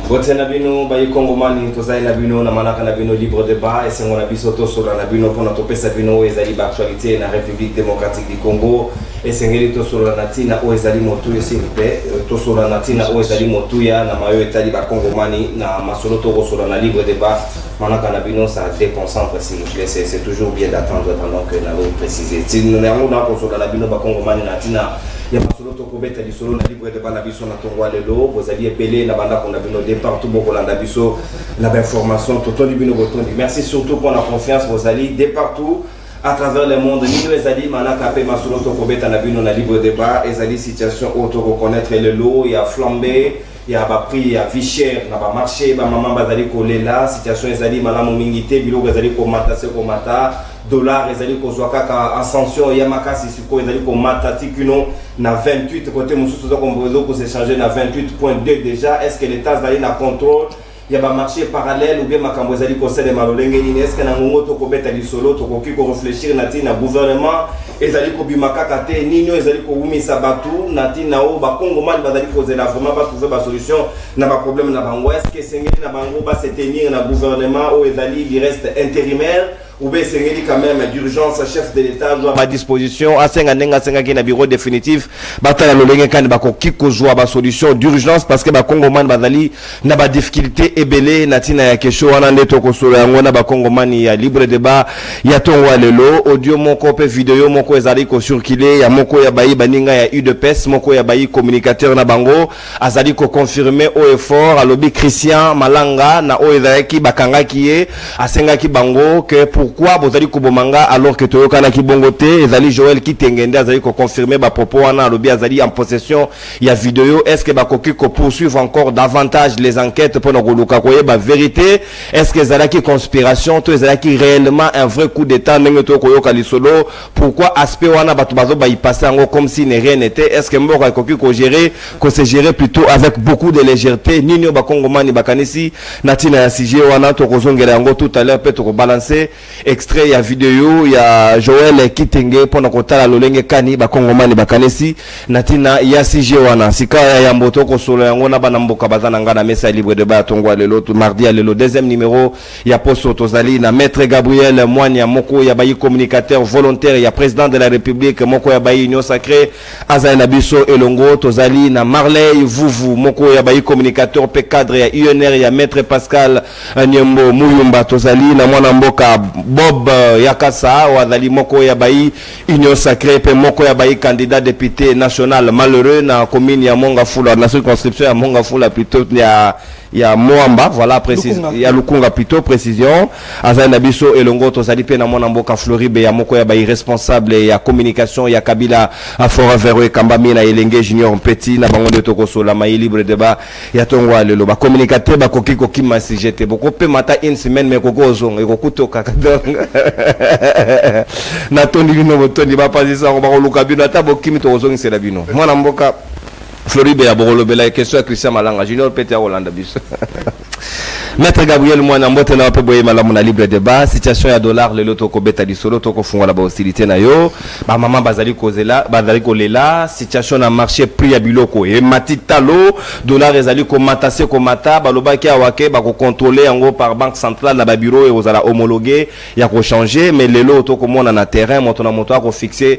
Bote nabino bayi Kongomani tozali nabino na manaka nabino libre débat et c'est mon abiso to sur nabino pour notre pesa bino ezali ba actualité na République démocratique du Congo et sengeli to sur la natina o ezali motu s'il vous plaît to sur la natina o ezali motu ya na mayo etali ba Kongomani na masolo to sur la libre débat manaka nabino ça déconcentre s'il vous plaît c'est toujours bien d'attendre pendant que nous allons préciser si nous n'avons pas sur la nabino ba Kongomani natina ya masolo to kobeta di solo na libre débat na biso na tongwa lelo vous alliez pelé na banda qu'on a bino partout beaucoup la biso la information tout le bino botondi merci surtout pour la confiance vous allez de partout à travers le monde ni ezali manaka pe masolo to kobeta na bino na libre débat ezali situation auto reconnaître le lot il y a flambé il y a ba prix il y a vie chère na ba marché ba maman bazali kolela situation ezali malamu mingité biloko ezali ko mata se ko mata dollar ezali kozwa kaka ascension ya makasi siko ezali ko mata tikuno na 28 côté mususu donc on peut s'échanger na 28.2 déjà est-ce que l'état ezali na contrôle il y a un marché parallèle ou bien makambo ezali kosele malolenge nini est-ce que na ngongo to kobeta lisolo to koki ko réfléchir na tina gouvernement ezali ko bimaka kate nini ezali ko umisa batu na tina o ba Kongomani bazali kozela vraiment ba trouver ba solution na ba problème na bango est-ce que sengeli na bango ba se tenir na gouvernement ou ezali il reste intérimaire ou bien c'est quand même d'urgence chef de l'état doit à disposition à 5 qui na bureau définitif batala lolenge kan ba ko kiko joa ba solution d'urgence parce que ba Kongomani bazali na ba difficulté ebele na tina ya kesho wana ndeto ko solo yango na ba Kongomani ya libre débat ya tonwa lelo audio moko pe vidéo moko ezali ko circuler ya moko ya bayi baninga ya UDPS moko ya bayi communicateur na bango azali ko confirmer au effort alobi Christian Malanga na o ezaki bakanga kiye asenga ki bango que pourquoi vous allez kubomanga alors que toyokana ki bongote ezali Joël Kitengende azali ko confirmer ba propos wana alobi azali en possession ya vidéo est-ce que ba koki ko poursuivre encore davantage les enquêtes pour ngoluka koye ba vérité est-ce que ezalaki conspiration to ezalaki réellement un vrai coup d'état ndenge to koyoka lisolo pourquoi aspect wana batu bazo ba y passer ngo comme si rien n'était est-ce que mboka koki ko gérer ko se gérer plutôt avec beaucoup de légèreté nini ba Kongomani bakanisi natina ya CG wana to kozongela ngo tout à l'heure peut ko balancer extrait il y a vidéo il y a Joël Kitenge pendant qu'on t'a la lolenge kani ba Kongomani bakanesi natina ya CG wana sika ya mboto ko solo yango na bana mboka bazana ngana mesa libre de ba tongwa lelo mardi à lelo deuxième numéro il y a posto tozali na maître Gabriel Mwanya moko ya bayi communicateur volontaire il y a président de la République moko ya bayi union sacrée azali na biso elongo tozali na Marley Vuvu moko ya bayi communicateur pe cadre ya UNR ya maître Pascal Nyembo Muyumba tozali na mwana mboka Bob Yakasa wazali moko ya bayi union sacrée pe moko ya bayi candidat député national malheureux na commune ya Mongafula na circonscription ya Mongafula plutôt il y a Moamba voilà précis il y a Lukunga plutôt précision azali na biso elongo tozali pe na mwana mboka Floribe ya moko ya bayi responsable ya communication ya Kabila a fora vers Kambami na Elenge Junior Petit na bango de tokosola mai libre débat ya tongwa lelo ba communicateur ba koki koki masijete boko pe mata une semaine mais koko ozong ekokuto kaka na tondi bino botondi ba pasisa ko ba koluka bino ata bokimi to ozong sela bino mwana mboka Floribe ya Borolobela question ya Christian Malanga Junior Petit ya Rolanda biso Maître Gabriel Mwana mbote na wape boye malamu na libre débat situation ya dollar le loto ko beta di solo to ko funga la ba hostilité na yo ba maman bazali kozela bazali kolela situation na marché prix ya biloko e matitalo dollar ezali ko matase ko mata baloba ki awake ba ko contrôler yango par banque centrale na ba bureau et ozala homologué ya ko changer mais le loto ko mona na terrain moto na moto ko fixer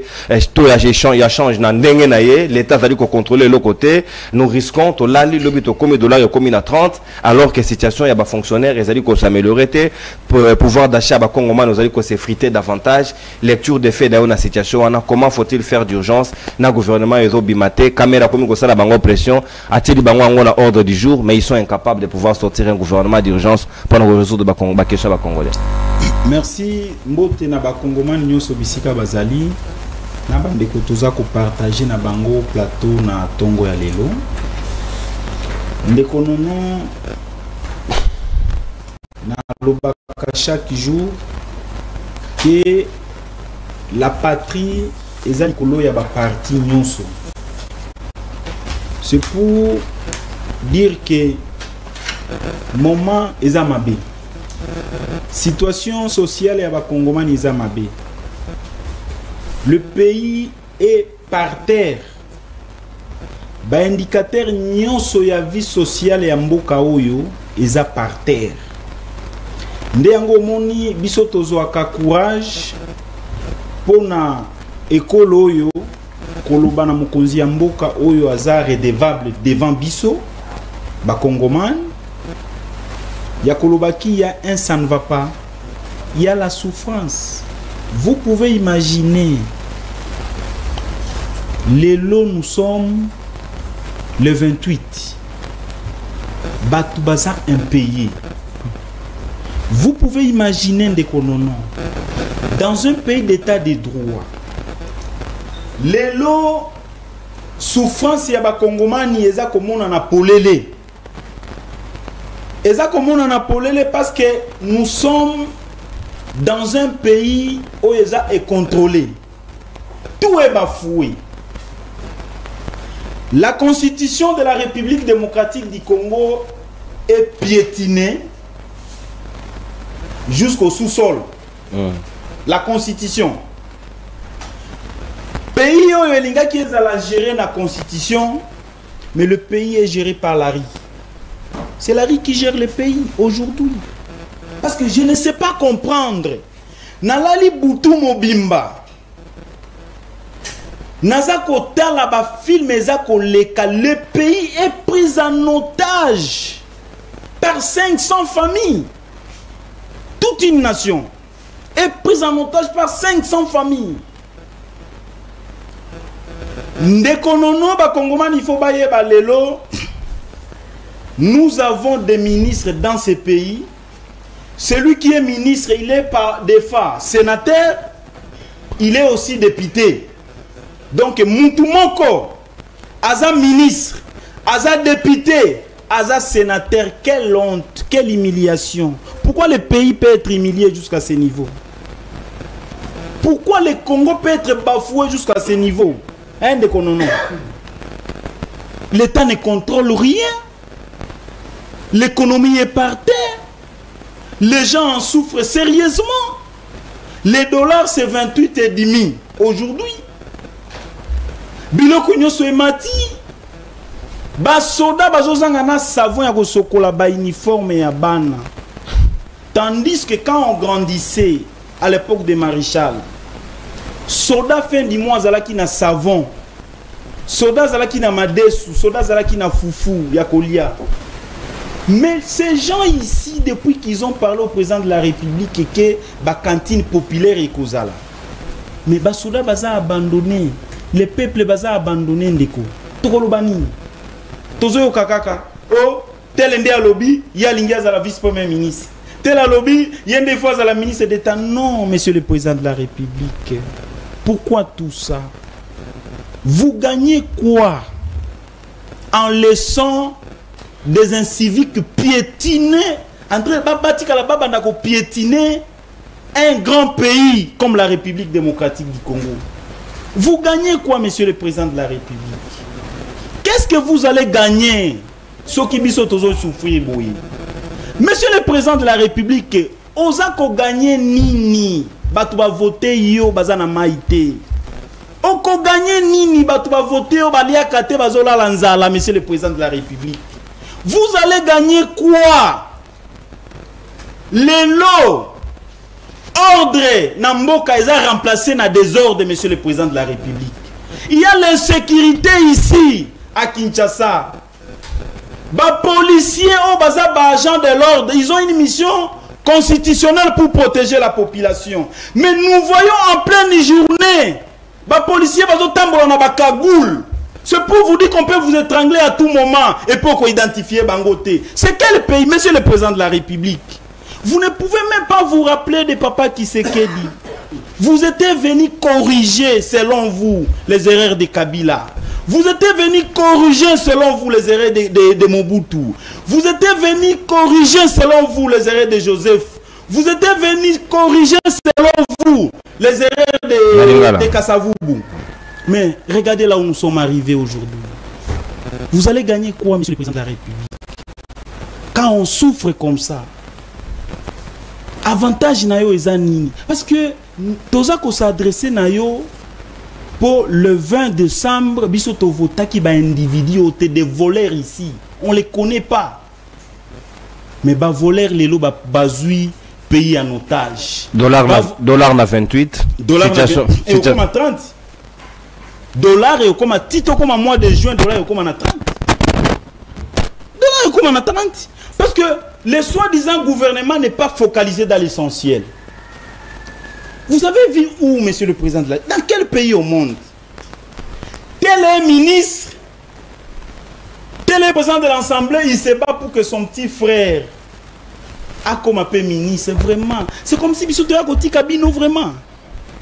to ya change na ndenge na ye l'état azali ko contrôler le côté nous risquons to lali lobito comme dollar yo comme na 30 alors que situation ya ba fonctionnaires ils allaient s'améliorer pour pouvoir d'achat à Kongomani nous allons s'effriter davantage lecture des faits dans la situation comment faut-il faire d'urgence na gouvernement ils ont bimaté caméra comme ça la bango pression a-t-il bango en ordre du jour mais ils sont incapables de pouvoir sortir un gouvernement d'urgence pour résoudre ba question ba congolais. Merci mbote na ba Kongomani nyoso bisika bazali na bandeko toza ko partager na bango plateau na tongo ya lelo ndeko nono na lobaka chaque jour que la patrie est un colo ya ba parti nyonso c'est pour dire que moment eza mabe situation sociale ya ba Kongomani eza mabe le pays est par terre ba indicateur nyonso ya vie sociale ya mboka oyo eza par terre. Nde yango moni biso tozwaka courage pona ekolo oyo koloba na mokonzi ya mboka oyo aza redevable devant biso ba congomani ya koloba qui ya un ça ne va pas, il y a la souffrance. Vous pouvez imaginer les lots, nous sommes le 28 Batoubaza impayé. Vous pouvez imaginer des colonels dans un pays d'état de droit. Les lots souffrance ya ba Congomani eza komona na polele. Eza komona na polele parce que nous sommes dans un pays où eza est contrôlé. Tout est bafoué. La constitution de la République démocratique du Congo est piétinée jusqu'au sous-sol. La constitution. Pays où il y a qui est gérer la constitution, mais le pays est géré par la RI. C'est la RI qui gère le pays aujourd'hui. Parce que je ne sais pas comprendre. Nalali Boutou Mobimba. Nazako Talaba film Ezako Leka. Le pays est pris en otage par 500 familles. Toute une nation est prise en otage par 500 familles. Ndekonono ba Congomani il faut bailler ba lelo. Nous avons des ministres dans ces pays. Celui qui est ministre, il est par des fois sénateur, il est aussi député. Donc Moutoumoko, Aza ministre, Aza député, Aza sénateur, quelle honte, quelle humiliation. Pourquoi le pays peut être humilié jusqu'à ce niveau? Pourquoi le Congo peut être bafoué jusqu'à ce niveau? L'État ne contrôle rien. L'économie est par terre. Les gens en souffrent sérieusement. Les dollars, c'est 28 et demi aujourd'hui. Biloko nyoso emati. Ba soda bazozanga na savon ya kosokola ba uniforme ya bana. Tandis que quand on grandissait à l'époque de Maréchal, soda fin du mois zalaki na savon. Soda zalaki na madesu, soda zalaki na foufou ya kolia. Mais ces gens ici, depuis qu'ils ont parlé au président de la République et que la cantine populaire est causale. Mais Basoda Baza abandonné. Le peuple Baza abandonné. Tokolobani. Tozo Kakaka. Oh, tel ende à lobby, il y a l'ingaz à la vice-premier ministre. Tel à lobby, il y a des fois à la ministre d'État. Non, monsieur le président de la République. Pourquoi tout ça? Vous gagnez quoi en laissant des inciviques piétiner, André Babatika la Baba piétiner un grand pays comme la République démocratique du Congo. Vous gagnez quoi, monsieur le président de la République? Qu'est-ce que vous allez gagner? Ce qui biso tozo souffrir boui. Monsieur le président de la République, osako gagner nini? Batu ba voter yo bazana maïté. Oko gagner nini? Batu ba voter yo balia kate bazola lanzala, monsieur le président de la République. Vous allez gagner quoi? Les lots, ordre, Namboka, ils ont remplacé na désordre, monsieur le président de la République. Il y a l'insécurité ici, à Kinshasa. Bah, policiers, agents de l'ordre, ils ont une mission constitutionnelle pour protéger la population. Mais nous voyons en pleine journée, bah, policiers, bah, cagoule. C'est pour vous dire qu'on peut vous étrangler à tout moment et pour identifier Bangote. C'est quel pays, monsieur le président de la République? Vous ne pouvez même pas vous rappeler de Papa Tshisekedi. Vous étiez venu corriger, selon vous, les erreurs de Kabila. Vous étiez venu corriger, selon vous, les erreurs de Mobutu. Vous étiez venu corriger, selon vous, les erreurs de Joseph. Vous étiez venu corriger, selon vous, les erreurs de Kasavubu. Mais regardez là où nous sommes arrivés aujourd'hui. Vous allez gagner quoi, monsieur le président de la République? Quand on souffre comme ça, avantage na yo ezanini. Parce que toza ko s'adresser na yo Pour le 20 décembre, bisoto vota qui ba individu des voleurs ici. On les connaît pas. Mais ba voleurs les lots bazoui pays en otage. Dollar na 28. Dollar et au comme à 30. Dollar et au comme à tito comme à mois de juin, dollar et au comme à 30. Dollar et au comme à 30. Parce que le soi-disant gouvernement n'est pas focalisé dans l'essentiel. Vous avez vu où, monsieur le président de la... Dans quel pays au monde? Tel est ministre, tel est président de l'Assemblée, il se bat pour que son petit frère a comme appelé ministre. Vraiment. C'est comme si Bissou Toya Koti Kabino, vraiment.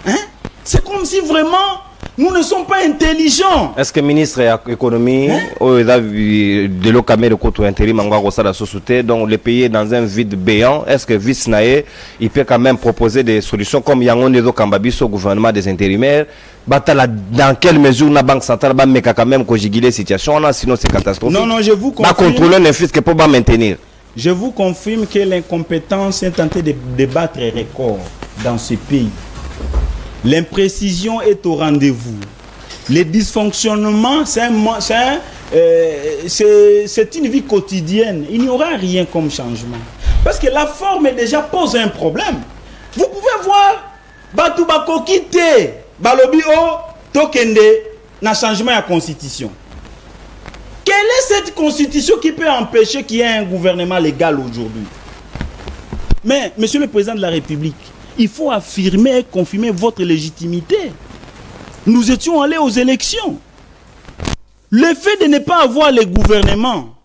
Hein? C'est comme si vraiment nous ne sommes pas intelligents. Est-ce que le ministre de l'économie, de l'Okamé de Koto intérim, donc le pays est dans un vide béant, est-ce que vice naé, il peut quand même proposer des solutions comme Yangon Nedo Kambabiso au gouvernement des intérimaires? Dans quelle mesure la Banque centrale va mettre quand même conjuguer la situation, sinon c'est catastrophique? Non, je vous confirme. Va contrôler le fisc pour pas maintenir. Je vous confirme que l'incompétence est tentée de battre un record dans ce pays. L'imprécision est au rendez-vous. Les dysfonctionnements, c'est une vie quotidienne. Il n'y aura rien comme changement. Parce que la forme déjà pose un problème. Vous pouvez voir, Batou Bako quitter Balobi O Tokende na changement à la constitution. Quelle est cette constitution qui peut empêcher qu'il y ait un gouvernement légal aujourd'hui? Mais, monsieur le président de la République, il faut affirmer et confirmer votre légitimité. Nous étions allés aux élections. Le fait de ne pas avoir le gouvernement,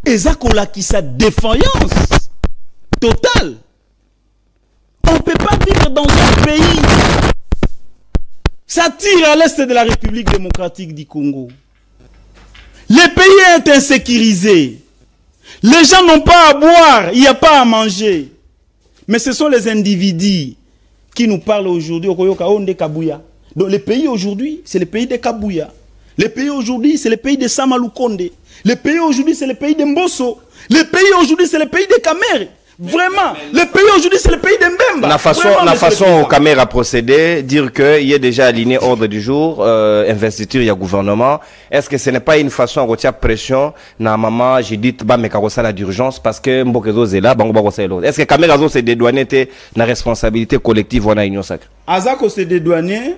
Ezakola qui sa défaillance totale. On ne peut pas vivre dans un pays. Ça tire à l'est de la République démocratique du Congo. Le pays est insécurisé. Les gens n'ont pas à boire, il n'y a pas à manger. Mais ce sont les individus qui nous parlent aujourd'hui. Donc le pays aujourd'hui, c'est le pays de Kabouya. Le pays aujourd'hui, c'est le pays de Samalukonde. Le pays aujourd'hui, c'est le pays de Mbosso. Le pays aujourd'hui, c'est le pays de Kamer. Vraiment, le pays aujourd'hui, c'est le pays de Mbemba. La façon au Kamer a procédé, dire qu'il est déjà aligné ordre du jour, investiture, il y a gouvernement. Est-ce que ce n'est pas une façon à retirer pression? Na maman, j'ai dit, bah, mais la d'urgence parce que Mbokezo est là, est-ce que Kamer Azo s'est dédouané de la responsabilité collective ou la union sacrée? Azako s'est dédouané.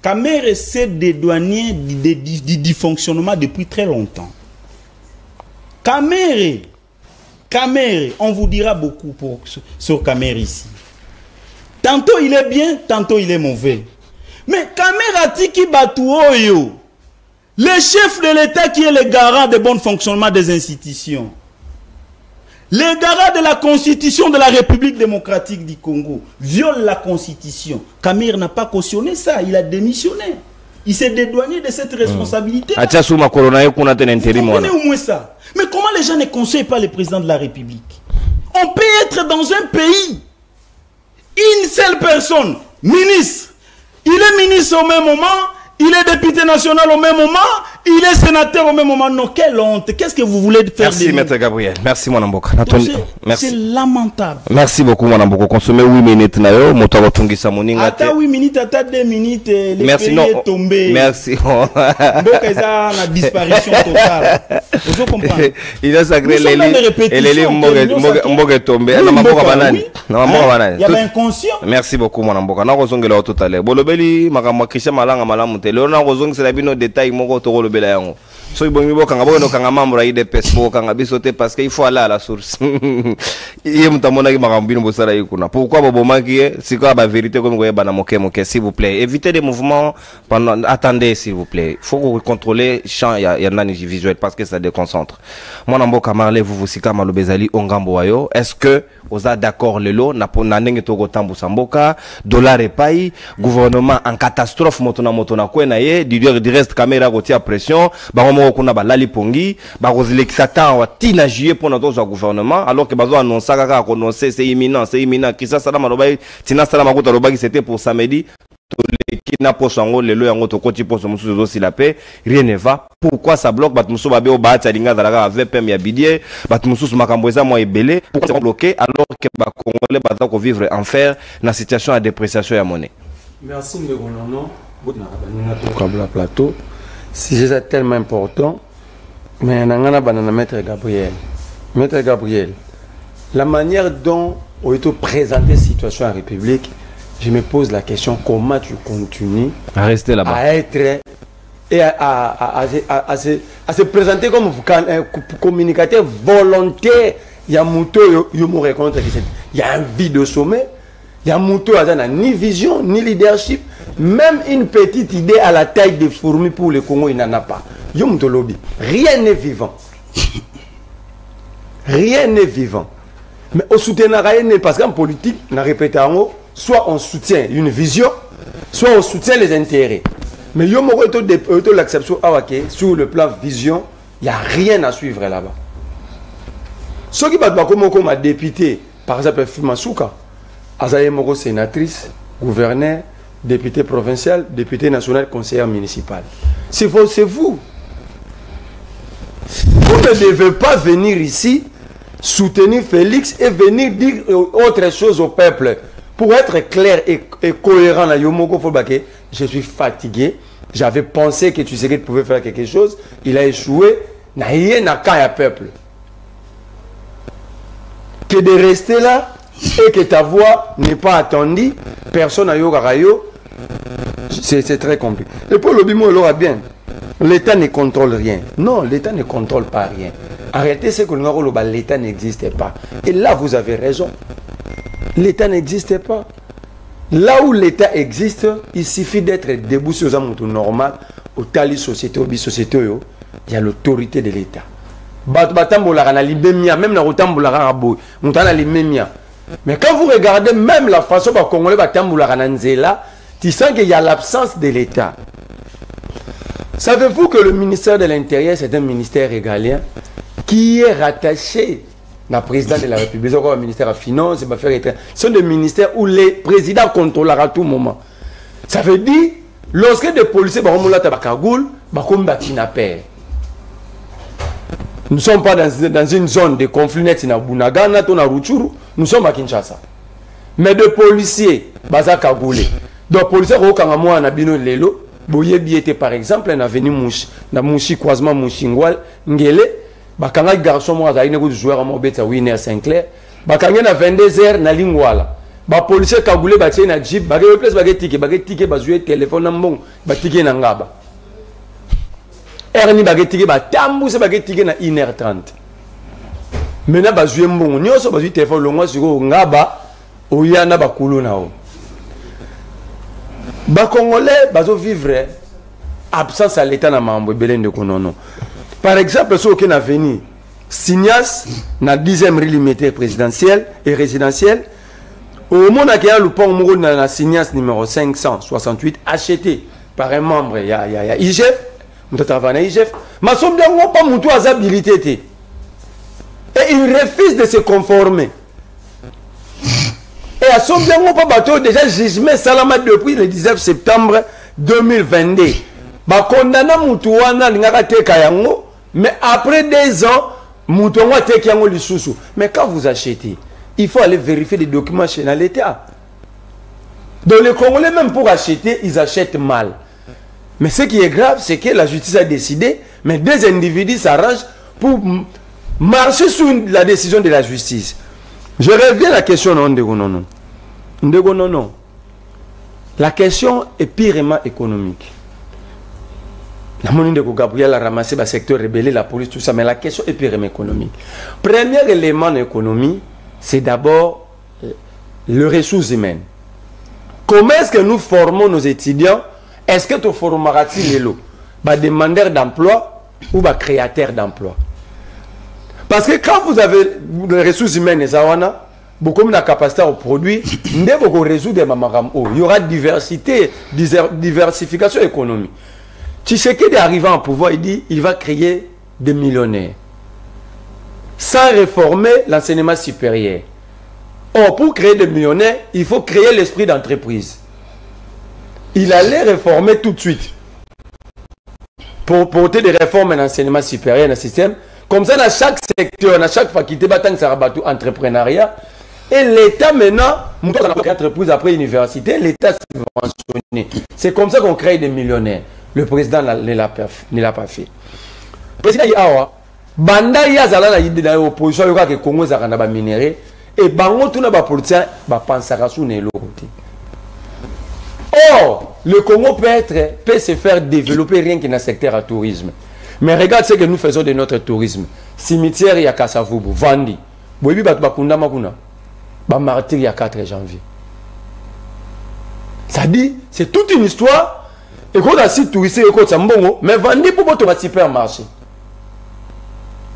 Kamer s'est dédouané du dysfonctionnement depuis très longtemps. Kamer, on vous dira beaucoup sur Kamer ici. Tantôt il est bien, tantôt il est mauvais. Mais Kamer a tiki Batouoyo, le chef de l'État qui est le garant de bon fonctionnement des institutions, le garant de la Constitution de la République démocratique du Congo, viole la Constitution. Kamer n'a pas cautionné ça, il a démissionné. Il s'est dédouané de cette responsabilité. Vous comprenez au moins ça. Mais comment les gens ne conseillent pas le président de la République? On peut être dans un pays, une seule personne, ministre. Il est ministre au même moment, il est député national au même moment, il est sénateur au même moment. Non, quelle honte. Qu'est-ce que vous voulez faire? Merci, Maître Gabriel. Merci, mon amboka. C'est lamentable. Merci beaucoup, mon amboka. Consommez 8 minutes. Attends 8 minutes, attends 2 minutes. Le merci, pays est tombé. Merci. Donc, ils ont la disparition totale. Vous comprenez? Il a sacré les tombé. Il y avait inconscient. Merci beaucoup, mon amboka. Nous avons tout à l'heure. Bolobeli, Christian Malanga Malamuté. Nous avons c'est la bino détail moko to lobela yango. So ibongi boka ngabo no kanga membre ide pespo kanga bisote parce qu'il faut aller à la source. Yé mutamona ki makambino bosala yikuna. Pourquoi bobomaki c'est quoi la vérité comme goye bana moke s'il vous plaît. Évitez des mouvements pendant attendez s'il vous plaît. Faut contrôler champ y a nani visuel parce que ça déconcentre. Moi namboka marlé vous sika malobezali ongambo wayo. Est-ce que vous êtes d'accord lelo na pona ndenge to gotambu samboka dollar et paille gouvernement en catastrophe motona kwena ye du reste caméra gotia pression ba kuna ba lali pongi ba rozilekisa ta wa tina juillet pour notre gouvernement alors que bazo annoncer kaka annoncer c'est imminent Kisa Salama lobai tina Salama kota lobai c'était pour samedi qui n'a pas son rôle le yango to koti pour son musuzo si la paix rien ne va pourquoi ça bloque bat musuba be oba tsalinga dalaga VPM ya bidie bat mususu makambo eza mo ebele pourquoi c'est bloqué alors que ba congolais ba ko vivre enfer na situation de dépréciation ya monnaie. Merci Ndegonono. plateau. Si c'est tellement important, mais Maître Gabriel. Maître Gabriel, la manière dont on est présenté situation en République, je me pose la question comment tu continues à rester là-bas, à être et à se présenter comme un communicateur volontaire. Il y a Mouto, il y a un vide au sommet. Il y a Mouto, il n'a ni vision, ni leadership. Même une petite idée à la taille des fourmis pour le Congo, il n'en a pas. Rien n'est vivant. Rien n'est vivant. Mais au soutien, parce qu'en politique, on a répété en haut, soit on soutient une vision, soit on soutient les intérêts. Mais l'acception sur le plan vision, il n'y a rien à suivre là-bas. Ceux qui battent comme un député, par exemple, Fumasuka, Azayemoko sénatrice, gouverneur, député provincial, député national, conseiller municipal. C'est vous. Vous ne devez pas venir ici soutenir Félix et venir dire autre chose au peuple. Pour être clair et cohérent, je suis fatigué. J'avais pensé que tu sais que tu pouvais faire quelque chose. Il a échoué. N'a rien à qu'un peuple. Que de rester là et que ta voix n'est pas attendue, personne n'a yo. C'est très compliqué. Et pour le bimo, il aura bien. L'État ne contrôle rien. Non, l'État ne contrôle pas rien. Arrêtez ce que l'État n'existe pas. Et là, vous avez raison. L'État n'existe pas. Là où l'État existe, il suffit d'être debout sur un mouton normal, au tali société, au bi-société, il y a l'autorité de l'État. Mais quand vous regardez même la façon dont les Congolais tu sens qu'il y a l'absence de l'État. Savez-vous que le ministère de l'Intérieur, c'est un ministère régalien qui est rattaché au président de la République, au ministère des Finances, ce sont des ministères où les présidents contrôlent à tout moment. Ça veut dire, lorsque des policiers nous ne sommes pas dans une zone de conflit net, nous sommes à Kinshasa. Mais des policiers, donc policiers, par exemple, on a venu Mouchi, croisement Mouchingwal, Ngele, bakanga garçon moi za ine joueur à Mobeta Winner Saint-Clair, bakanga na 22h na Lingwala. Ba policier kagule ba tie na jeep, ba place ba ticket ba jouer téléphone na mbong, ba ticket na ngaba. Erni ba ticket ba tambu se ba ticket na 1h30. Maintenant ba jouer mbong, nyoso ba jouer téléphone longwa siko ngaba, oyana ba kulu na o. Ba Congolais bazo vivre absence à l'état na mambo belende konono. Par exemple, ceux qui ont venu Signas na 10e rue limitée présidentielle et résidentielle, au moment où il y a le pont na Signas numéro 568 acheté par un membre, il y a IGF, nous travaillons à IGF, mais son bien pas mon toit habilité. Et il refuse de se conformer. Et à son bien pas bateau déjà jugement Salama depuis le 19 septembre 2022. Ba condamna mutu wana lingaka teka yango, mais après 2 ans mutu wana teka yango lisusu. Mais quand vous achetez, il faut aller vérifier les documents chez l'État. Donc les Congolais même pour acheter, ils achètent mal. Mais ce qui est grave, c'est que la justice a décidé, mais 2 individus s'arrangent pour marcher sous la décision de la justice. Je reviens à la question non. La question est purement économique. Gabriel a ramassé le secteur rebelle, la police, tout ça, mais la question est purement économique. Premier élément de l'économie, c'est d'abord le ressources humaines. Comment est-ce que nous formons nos étudiants? Est-ce que tu formeras les lots? Demandeurs d'emploi ou créateurs d'emploi? Parce que quand vous avez les ressources humaines, beaucoup de capacité au produit, il y aura diversification économique. Tshisekedi arrivant au pouvoir, il dit il va créer des millionnaires. Sans réformer l'enseignement supérieur. Or, pour créer des millionnaires, il faut créer l'esprit d'entreprise. Il allait réformer tout de suite. Pour porter des réformes dans l'enseignement supérieur, dans le système. Comme ça, dans chaque secteur, dans chaque faculté, il y a un entrepreneuriat. Et l'État maintenant, nous avons 4 entreprises après l'université, l'État subventionné. C'est comme ça qu'on crée des millionnaires. Le président ne l'a pas fait. Le président Yawa, Banda Yazala na opposition, il y a que Congo Zakana minéré, et Bango tout n'a pas politicien, pense à sous le côté. Or, le Congo peut se faire développer rien que dans le secteur du tourisme. Mais regarde ce que nous faisons de notre tourisme. Cimetière, il y a Kassavubu, Vandi. Boibi Bakunda Makuna. Martyr, il y a 4 janvier. Ça dit, c'est toute une histoire. Et quand on a site touristique, mais Vandi pour votre supermarché.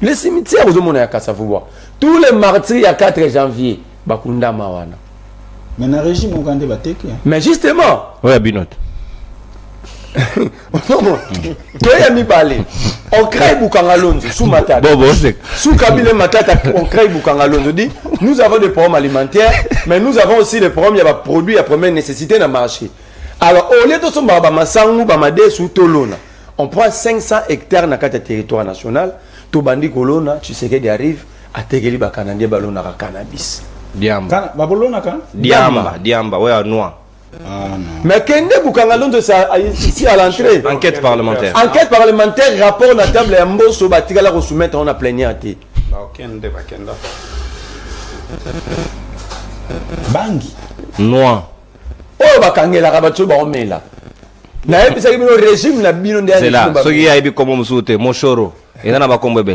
Les cimetières, vous avez Kassavubu. Tous les martyrs, il y a 4 janvier. Bakunda Mawana. Mais dans le régime, on a des. Mais justement. Oui, Binote. On crée Boukangalonzo sous Matata. Sous Kabila Matata, on crée Boukangalonzo. Nous avons des problèmes alimentaires, mais nous avons aussi des problèmes, il y a des produits à première nécessité dans le marché. Alors, au lieu de ce on prend 500 hectares dans le territoire national. Tout bandi Kolona, tu sais qu'il arrive à Tegeli Bakanandie Balona Cannabis. Diamba. Diamba, ouais, noir. Ah, non. Mais Kende Boukangalonzo, c'est ici à l'entrée. Enquête parlementaire. Enquête parlementaire, rapport na table et Mbosso Batigala pour soumettre on a plénière. Bangi. Noir. Oh, Bakangela Rabatso Baomela. Régime la binonde. C'est là. Ce qui a été comme on souhaite, mon choro. Et là,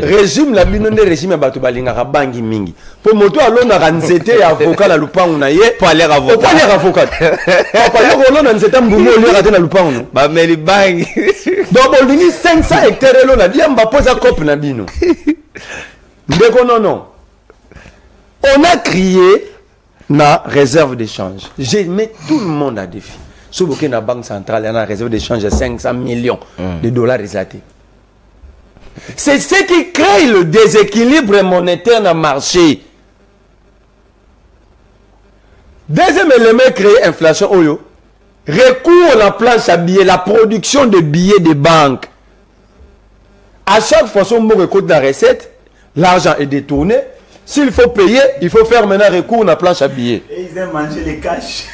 régime la binonde régime Bato Balinga Bangi Mingi. Pour moto à l'on a ranzete avocat la lupangu na ye. Pour aller avocat. Pour aller avocat. Papa yo l'on a nzeta mboumo lui raté la lupangu. Bah mais les bangi. Donc on dit 500 hectares l'on a dit mba posa cop na bino. Ndeko non. On a crié na réserve d'échange. J'ai mis tout le monde à défi. Sur la banque centrale, il y a une réserve d'échange de 500 millions de dollars réservés. C'est ce qui crée le déséquilibre monétaire dans le marché. Deuxième élément créé l'inflation. Recours à la planche à billets, la production de billets de banque. À chaque fois qu'on recourt la recette, l'argent est détourné. S'il faut payer, il faut faire maintenant recours à la planche à billets. Et ils aiment manger les cash.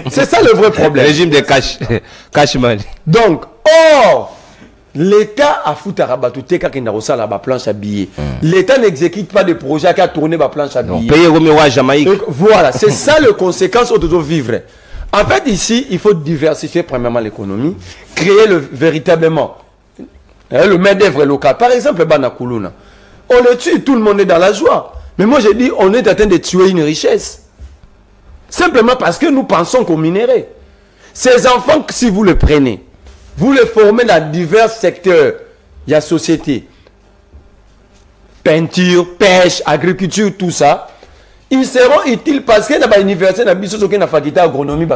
C'est ça le vrai problème. Régime de cash. Cash money. Donc, l'État a foutu à rabattre la planche à billets. L'État n'exécute pas de projet qui a tourné la planche à billets. Payer au Jamaïque. Voilà, c'est ça le conséquence au toujours vivre. En fait, ici, il faut diversifier premièrement l'économie, créer véritablement le main-d'œuvre local. Par exemple, Banakuluna. On le tue, tout le monde est dans la joie. Mais moi, j'ai dit, on est en train de tuer une richesse. Simplement parce que nous pensons qu'au minerai. Ces enfants, si vous les prenez, vous les formez dans divers secteurs. Il y a société, peinture, pêche, agriculture, tout ça. Ils seront utiles parce que dans l'université, dans la faculté d'agronomie, les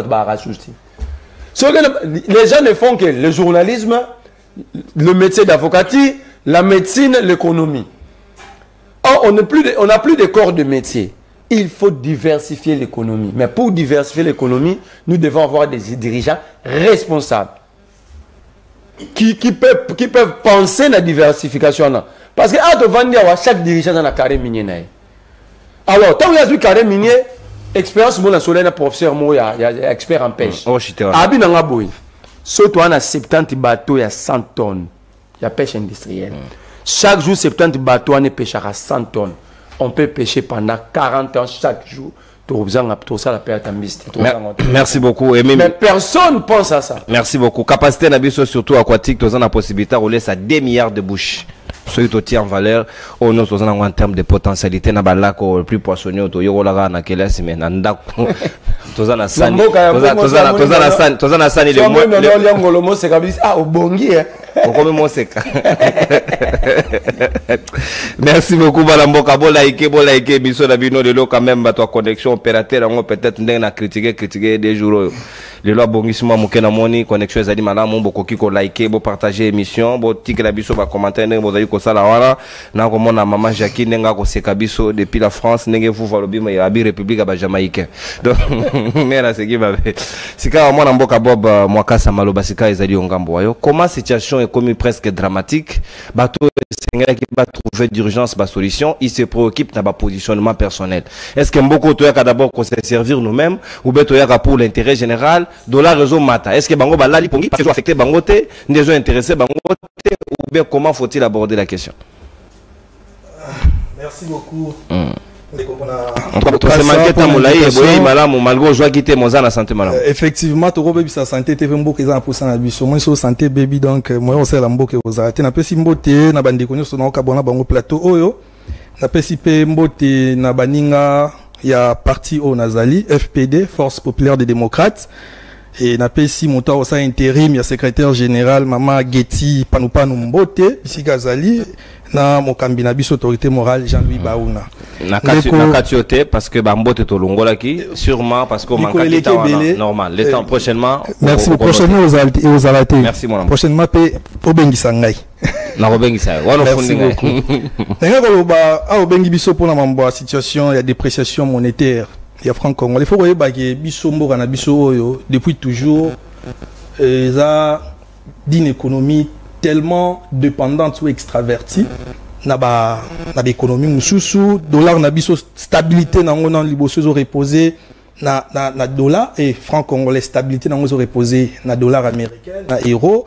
gens ne font que le journalisme, le métier d'avocature, la médecine, l'économie. Or, on n'a plus de corps de métier. Il faut diversifier l'économie. Mais pour diversifier l'économie, nous devons avoir des dirigeants responsables qui peuvent penser à la diversification. Parce que chaque dirigeant a un carré minier. Alors, tant qu'il y a un carré minier, expérience, mon soleil, professeur, il y a expert en pêche. Surtout, on a 70 bateaux, il y a 100 tonnes. Il y a pêche industrielle. Chaque jour, 70 bateaux, on est pêcheur à 100 tonnes. On peut pêcher pendant 40 ans chaque jour. Merci beaucoup. Mais personne ne pense à ça. Merci beaucoup. Capacité d'abisso surtout aquatique, nous avons la possibilité de rouler ça 2 milliards de bouches. Soyez tout en valeur. Oh non, nous avons en termes de potentialité. Nous avons le plus poissonnier. Nous avons la quelle semaine. Nous avons la scène. Nous avons la scène. Nous avons la scène. Merci beaucoup Balamboka bolaike biso na bino de lo quand même ba connexion opérateur on peut-être ndena critiquer des jours le lo bongismo moke na moni connexion ezali malamu bokoki ko liker bo partager émission bo tikela biso ba commentaire ndenge bozali ko sala wana na ko mona maman Jackie ndenga ko seka biso depuis la France ndenge vous valobi ma ya bi république ba jamaïcain donc mera c'est qui va sika mwana mboka Bob Mwakasa maloba sika ezali ngambo wayo comment situation situation est comme presque dramatique. Bateau Sénégal qui va trouver d'urgence ma solution, il se préoccupe de positionnement personnel. Est-ce que beaucoup de d'abord qu'on se servir nous-mêmes ou bien pour l'intérêt général de la réseau Mata? Est-ce que bango balali pongi parce que affecté bangote, des gens intéressés bangote ou bien comment faut-il aborder la question? Merci beaucoup. Effectivement, tu as sa santé, tu as pour ça moi so santé baby donc moi on sait la mboke aux arrêtés na pesi mbote na bande konyo so na kabona bango plateau oyo na pesi pe mbote na baninga ya parti au Nazali FPD Force Populaire des Démocrates et na pesi monta au sein intérim ya secrétaire général Mama Getty Panupanu Mbote ici Gazali na mokambi na biso autorité morale Jean-Louis Baouna na katiote parce que Bambote to longola ki sûrement parce que manque de temps normal le temps prochainement merci prochainement aux arrêtés merci mon ami prochainement pe obengisa ngai na obengisa wana fundi ngai nga ko ba a obengi biso pona mambo situation ya dépréciation monétaire ya franc congolais faut koyeba ke biso mboka na biso oyo depuis toujours ça d'une économie tellement dépendante ou extravertie na économie mususu dollar na biso stabilité na ngona liboso zo reposer na dollar et franc congolais stabilité na ngozo reposer na dollar américain na euro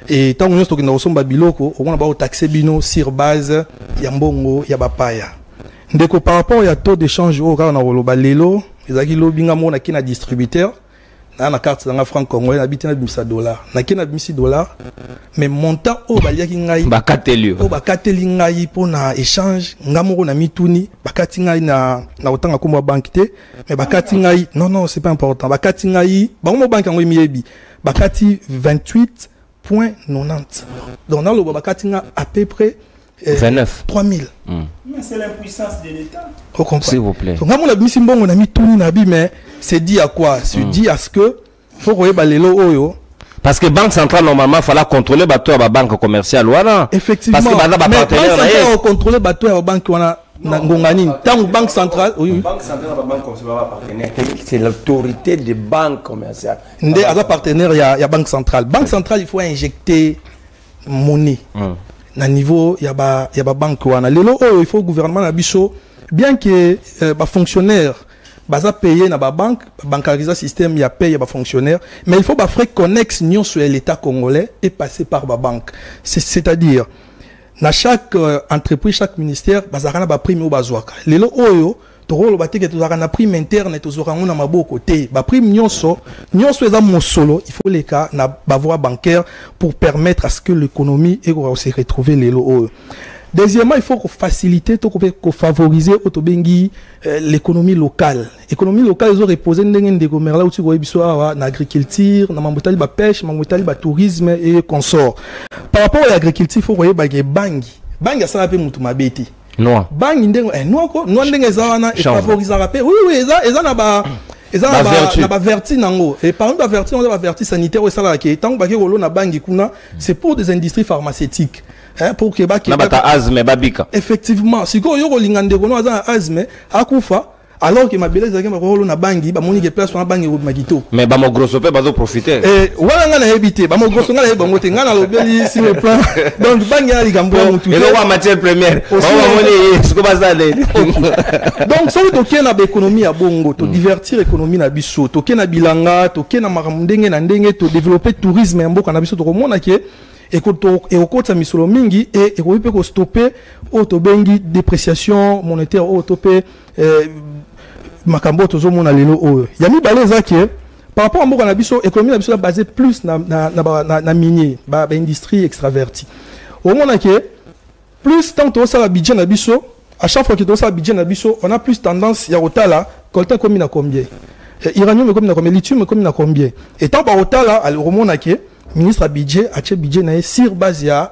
et tant que nous somba biloko on va taxer bino sur base ya mbongo ya bapaya ndeko par rapport ya taux d'échange au kana na lelo ezaki lobinga mona kina distributeur na carte dans franc congolais na bitina bimisa dollar na kina bimisi dollar mais montant o baliaki ngai bakateli ngai pona échange ngamoko na mituni bakati ngai na otanga komba banque te mais bakati ngai non c'est pas important bakati ngai bango banque ngo miyebi bakati 28.90 donc dans le bakati nga à peu près 29 3000. Mais c'est l'impuissance de l'État. S'il vous plaît. Donc, on a mis Simbongo, on a mis tout mais c'est dit à quoi? C'est dit à ce que faut que oyo. Parce que banque centrale normalement il fallait contrôler bateau à la banque commerciale voilà. Effectivement. Parce que banque centrale contrôler bateau à la banque wana na ngongani. Tant banque centrale oui. Banque centrale la banque commerciale partenaire. C'est l'autorité des banques commerciales. Ndé à partenaire il y a banque centrale. Banque centrale il faut injecter monnaie. Na niveau ya ba banque wana lelo il faut gouvernement na biso bien que ba fonctionnaire baza payer na ba banque bancarisation système ya paye ba fonctionnaire mais il faut ba frais connexe nion sur l'état congolais et passer par ba banque c'est-à-dire na chaque entreprise chaque ministère bazaka na ba prime o bazwaka lelo oyo toro ba teke tozaka na prime interne tozaka ngona maboko te ba prime nyonso eza mosolo il faut les cas na ba voie bancaire pour permettre à ce que l'économie et se retrouver lelo. Deuxièmement, il faut faciliter favoriser l'économie locale. L'économie locale ils ont reposé ndenge commerce là où tu vois biso na agriculture, na mambotali ba pêche, mambotali ba tourisme et consort. Par rapport à l'agriculture, il faut voir bangi ça pe mutu mabeti. Non. Bangi ndenge no ndenge za wana et favoriser rapé. Oui, eza na ba na ba verti nango et par exemple verti on a verti sanitaire et ça là qui tant ba ke rolo na bangi kuna c'est pour des industries pharmaceutiques. Pour que asthme babika effectivement si ko yoko lingande kono aza asthme akufa alors que ma beleza ke makolo na bangi ba moni ke place na bangi makito mais ba mo grosso pe ba zo profiter wala nga na hebité ba mo grosso nga na hebongo te nga na lobeli sur le plan donc bangi ali gambo mutu et le wa matière première on va moni ce ko bazale donc ça to ke na ba économie ya bongo to divertir économie na biso to ke na bilanga to ke na makamundenge na ndenge to développer tourisme mboka na biso to komona ke et au misolo mingi et ko stopper autobengi dépréciation monétaire autopé makambo tozo mona lelo oyo ya mi baleza ke par rapport à mboka na biso économie na biso basée plus na minier ba industrie extravertie au mona ke plus tant to ça budget na biso à chaque fois que to ça budget na biso on a plus tendance ya otala coltan comme na combien iranium comme na combien lithium comme na combien et tant par otala alors au mona ke ministre budget a budget na sur base ya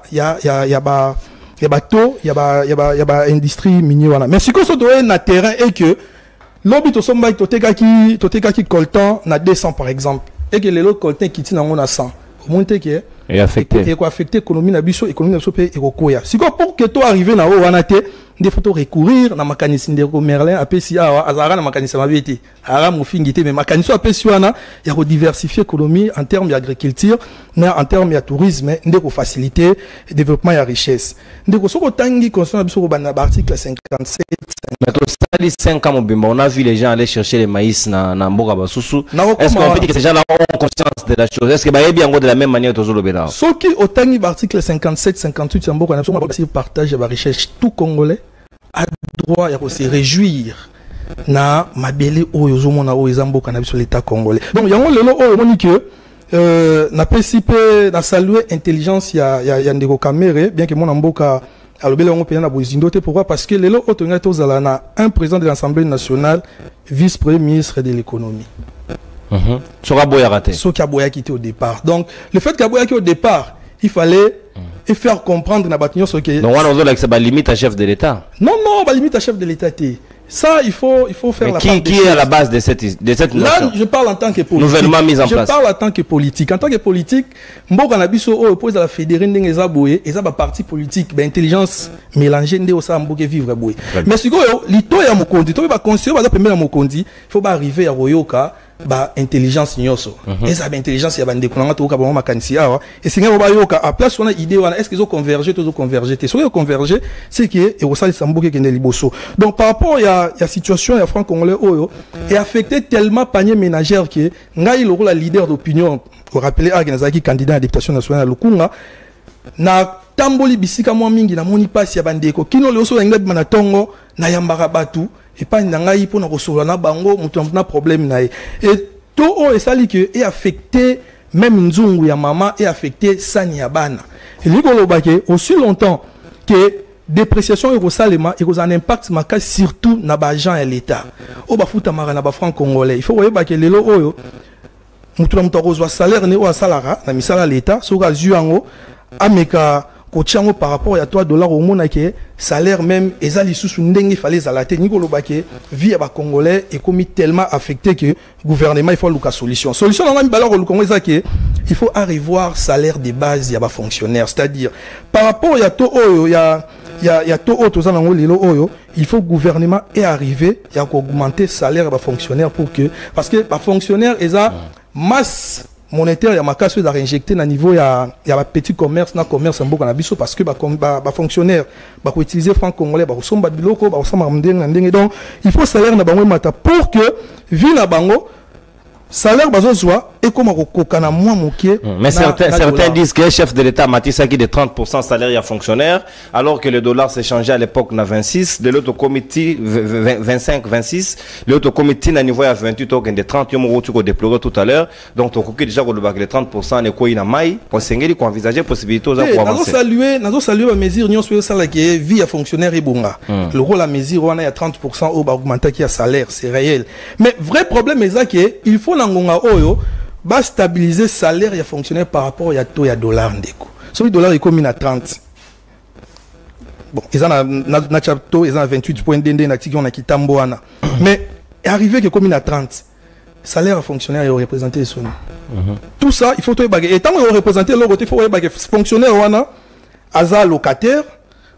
bateau ya ba industrie minière wana mais si ko so doé na terrain et que lobby to somba to teka ki coltan na 200 par exemple et que les autres coltan qui tient na 100 au monte que et affecté économie na biso pe ekokoya siko pour que toi arriver na o wana te des photos recourir na makanisi ndeko Merlin apesi awa azara na makanisi mabeti ara mofingi te mais makanisi apesi wana ya ko diversifier économie en termes d'agriculture na en termes de tourisme ndeko faciliter développement ya richesse ndeko soko tangi concernant biso ko bana article 57 mais to sali 5 ans mobimba on a vu les gens aller chercher les maïs na mboka basusu est-ce qu'on peut dire que ces gens là ont conscience de la chose est-ce que ba yebi yango de la même manière to zolo bela soki otangi article 57 58 ya mboka na biso on partage la richesse tout congolais a droit à se réjouir na mabele oyo zomona oyo ezamboka na biso l'état congolais donc yango lelo oyo moni que na PCP na saluer intelligence ya ndeko Kamere bien que mon mboka alobela ngo pena na bozindo te pourquoi parce que lelo otonga tozala na un président de l'Assemblée nationale vice-premier ministre de l'économie soka boya raté soka boya quitté au départ donc le fait qu'aboya qui au départ il fallait et faire comprendre na batignon ce que donc on a la limite à chef de l'État non ba limite à chef de l'État ça il faut faire mais la qui est à la base de cette là notion? Je parle en tant que politique nouvellement mise en place je parle en tant que politique mboka na biso o pose la fédéré ndenge za boye eza ba parti politique ba intelligence mélangée ndé au sa mboke vivre boye mais sikoyo lito ya mokondi to ba conseiller ba pembela mokondi faut ba arriver à royoka ba intelligence nyoso eza ba intelligence ya bande kunanga to ka ba makanisi awa et singa ba yoka à place on a idée wana est-ce qu'ils ont convergé tous ont convergé te so convergé c'est que et osali samboke kende liboso donc par rapport ya situation ya franc congolais oyo est affecté tellement panier ménagère que ngai le rôle leader d'opinion pour rappeler à Genazaki candidat à députation nationale à Lukunga na tamboli bisika mwa mingi na moni pasi ya bandeko kino le so ngab manatongo na yambara batu et pas ndangai pour na recevoir na bango mutu na problème na et to o esali que est affecté même nzungu ya mama est affecté sani ya bana et likolo baké aussi longtemps que dépréciation et salema et un impact maka surtout na ba agent ya l'état o ba futa mara na ba franc congolais il faut voyer baké lelo oyo mutu na mutu kozwa salaire ne o salara na misala l'état so ka zuango ameka ko par rapport à $3 au monde que salaire même ezali sous ndenge fallait zalaté nikolo baké vie ba congolais est comme tellement affecté que gouvernement il faut luka solution on a mis balor au Congo que il faut revoir salaire de base ya ba fonctionnaire c'est-à-dire par rapport à to oyo ya to auto za nango lelo oyo il faut gouvernement est arrivé ya ko augmenter salaire ba fonctionnaire pour que parce que ba fonctionnaire eza masse monétaire ya makaso da réinjecter na niveau ya petit commerce na commerce mboka na biso parce que ba fonctionnaire ba ko utiliser franc congolais ba ko somba biloko ba ko sama ndenge donc il faut salaire na bango mata pour que vie na bango salaire bazozwa et comme kokana moi moké mais certains disent que le chef de l'État Matissa qui de 30% salaire à fonctionnaire alors que le dollar s'est changé à l'époque na 26 de l'autre comité 25 26 l'autre comité na niveau à 28 donc de 30 euros tu ko déplorer tout à l'heure donc on coquille déjà le bac de 30% ne quoi ina mai pour s'engagé qu'on envisager possibilité aux avancer nazo saluer la mesure nion sur ça là qui vie à fonctionnaire et bonga le rôle la mesure on a 30% au ba augmenter qui a salaire c'est réel mais vrai problème est ça que il faut nangonga oyo ba stabiliser salaire ya fonctionnaire par rapport ya taux ya dollar ndeko so le dollar est comme à 30 bon ils en a na chapto ils en a 28 points d'ende na tiki on a kitambo wana mais arrivé que comme à 30 salaire à fonctionnaire est représenté son tout ça il faut to baguer et tant on représenter l'autre côté il faut baguer fonctionnaire wana aza locataire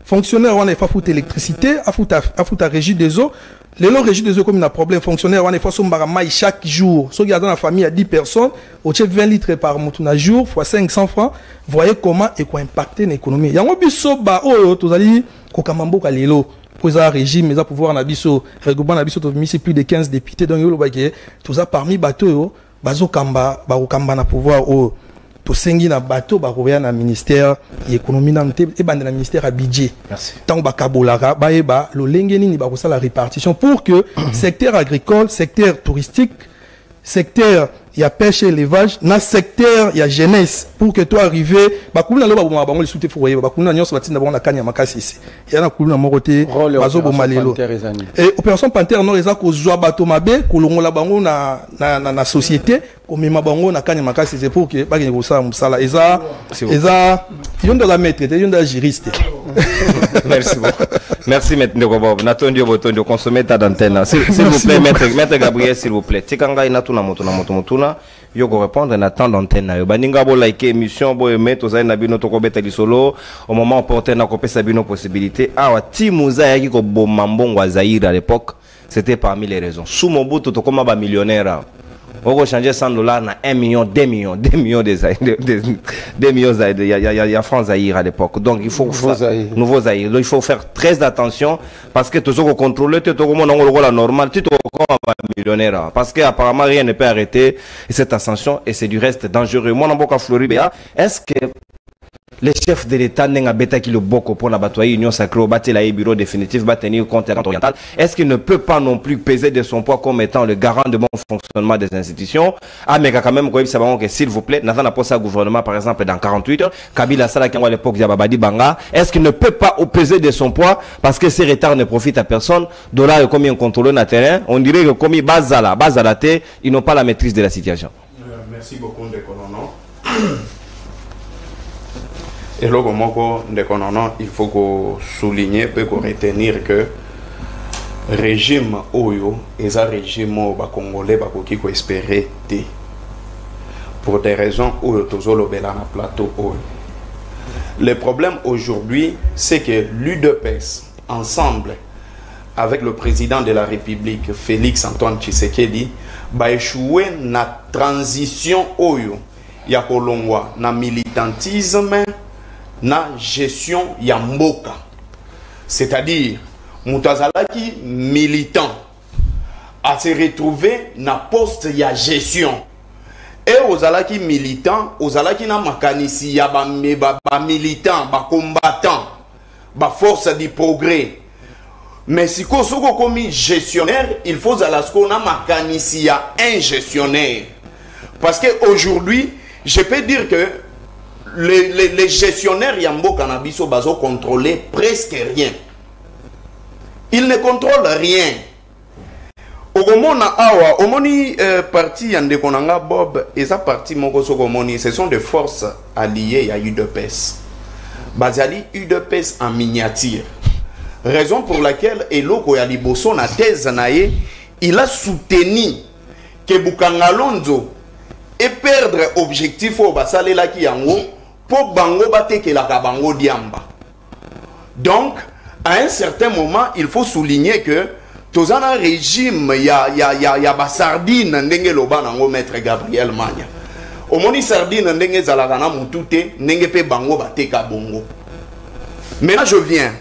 fonctionnaire wana il faut foutre électricité à foutre régie des eaux les lots régie des eaux comme un problème fonctionnaire wana il faut sombara maï chaque jour ceux qui dans la famille à 10 personnes au chef 20 litres par moto na jour fois 500 francs voyez comment et quoi impacter l'économie yango biso ba oyo tozali ko kamamboka lelo pour ça régime mais ça pouvoir na biso regroupement na biso to mis plus de 15 députés donc yo baké tout ça parmi bato yo bazo kamba ba kamba na pouvoir o to sengi na bato ba roya na ministère de l'économie na et bande na ministère à budget merci tant ba kabolaka ba eba lo lengeni ni ba ko ça la répartition pour que secteur agricole secteur touristique secteur il y a pêche et élevage na secteur il y a jeunesse pour que toi arriver ba kuluna lo ba boma bango le soute foyer ba kuluna nyonso batina bango na kanya makasi ici il y a na kuluna moroté bazo boma lelo et opération panthère non eza ko zwa bato mabe kolongola bango na société komema bango na kanya makasi c'est pour que ba ke ko sa musala eza yondo la maître yondo la juriste merci beaucoup merci maître Ndekobob natondi botondi consommer ta d'antenne s'il vous plaît maître Gabriel s'il vous plaît tikanga ina tuna moto yo ko répondre na temps d'antenne na yo baninga bo like émission bo aimer to za na bino to ko beta lisolo au moment opportun na ko pesa bino possibilité awa timuza yaki ko bomba mbongo Zaïre à l'époque c'était parmi les raisons sous Mobutu to koma ba millionnaire on va changer $100 na 1 million 2 millions de millions il y a France Zaïre à l'époque donc il faut nouveau Zaïre donc il faut faire très attention parce que tout ce qu'on contrôle tout le monde on la normal tout millionnaire parce que apparemment rien ne peut arrêter cette ascension et c'est du reste dangereux moi n'importe Floride est-ce que les chefs de l'État n'ont pas qui le boko pour la bataille union sacrée bâtir la bureau définitif va tenir compte oriental est-ce qu'il ne peut pas non plus peser de son poids comme étant le garant de bon fonctionnement des institutions ah mais quand même que s'il vous plaît Nathan a posé un gouvernement par exemple dans 48 heures Kabila Sala qui à l'époque Yababadi Banga est-ce qu'il ne peut pas peser de son poids parce que ces retards ne profitent à personne dollar comme un contrôleur na terrain on dirait que comme Bazala ils n'ont pas la maîtrise de la situation. Merci beaucoup de Konono. Et là, il faut souligner, retenir que le régime Oyo est un régime congolais qui peut espérer pour des raisons où plateau. Le problème aujourd'hui, c'est que l'UDPS, ensemble avec le président de la République, Félix Antoine Tshisekedi, va échouer dans la transition Oyo. Il y a na militantisme na gestion ya mboka c'est-à-dire Moutazalaki militant a se retrouvé na poste ya gestion et ozalaki militant ozalaki na makanisi ya ba militant ba combattant ba force du progrès mais si ko soko komi gestionnaire il faut zalasko na makanisi ya un gestionnaire parce que aujourd'hui je peux dire que les gestionnaires Yambo Cannabiso Bazo contrôlent presque rien. Ils ne contrôlent rien. Au moment où Omoni parti Yande Konanga Bob et sa partie Mokoso Komoni, ce sont des forces alliées à UDPS. Bazali UDPS en miniature. Raison pour laquelle Eloko Yaliboso na thèse nae, il a soutenu que Bukangalonzo et perdre objectif au basale la ki yango pour bango bate que la kabango diamba. Donc à un certain moment il faut souligner que tous un régime ya basardine ndenge loba nango maître Gabriel Manya. Au moni sardine ndenge zalagana mutute ndenge pe bango bate ka bongo. Maintenant je viens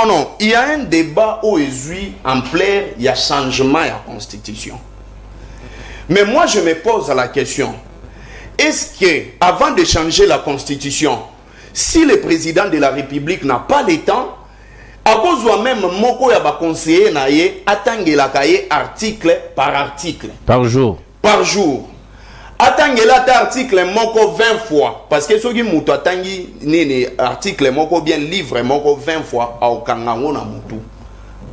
non, il y a un débat où il en plein il y a changement à la constitution. Mais moi, je me pose la question, est-ce que, avant de changer la constitution, si le président de la République n'a pas le temps, à cause de même, moko ya ba conseiller naie, attangela kaye article par article. Par jour. Par jour. Attangela ta article moko 20 fois. Parce que ceux qui moutou attangi nene article moko bien livre moko 20 fois à okangango na moutou.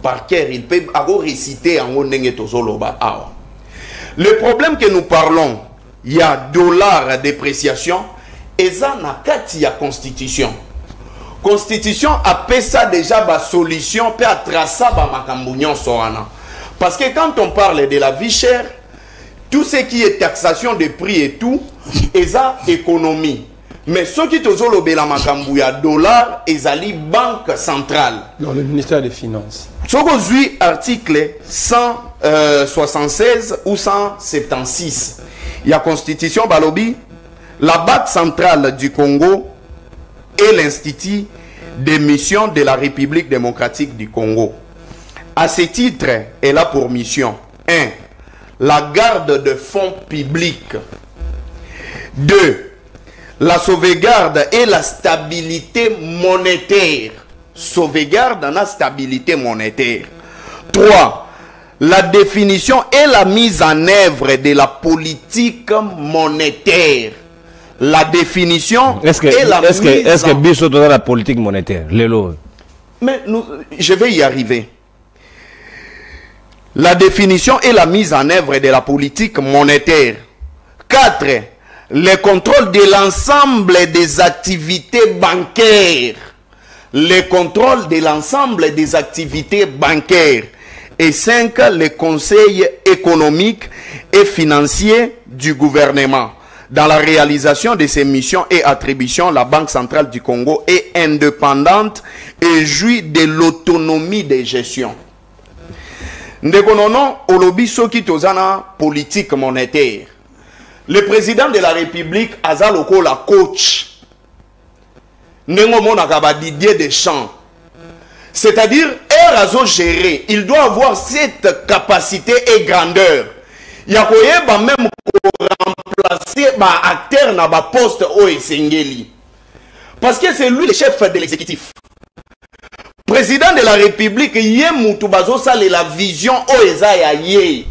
Par cœur, il peut avoir réciter en ondenge tozoloba awa. Le problème que nous parlons, il y a dollar dépréciation, et ça n'a qu'à la constitution. Constitution a fait ça déjà la solution, peut tracer ma cambouignon sorana. Parce que quand on parle de la vie chère, tout ce qui est taxation des prix et tout, et ça économie. Mais ce qui est au la macambouya dollar, et ça banque centrale. Dans le ministère des Finances. Ce que article 176 ou 176, il y a Constitution Balobi, la Banque centrale du Congo et l'Institut des missions de la République démocratique du Congo. À ce titre, elle a pour mission 1. La garde de fonds publics. 2. La sauvegarde et la stabilité monétaire. Sauvegarde dans la stabilité monétaire. 3. La définition et la mise en œuvre de la politique monétaire. La définition et la mise en œuvre. Est-ce que Bissot dans la politique monétaire? Mais je vais y arriver. La définition et la mise en œuvre de la politique monétaire. 4. Le contrôle de l'ensemble des activités bancaires. Le contrôle de l'ensemble des activités bancaires. Et 5, les conseils économiques et financiers du gouvernement. Dans la réalisation de ses missions et attributions, la Banque centrale du Congo est indépendante et jouit de l'autonomie de gestion. Ndekonono olobi soki tozana politique monétaire. Le président de la République azaloko la coach. Ndengo monaka ba Didier Deschamps. C'est-à-dire, gérer, il doit avoir cette capacité et grandeur. Il y a même remplacer ba acteur na ba poste au Esengeli. Parce que c'est lui le chef de l'exécutif. Président de la République, Yemoutou Bazo Sale la vision au Ezaya Ye.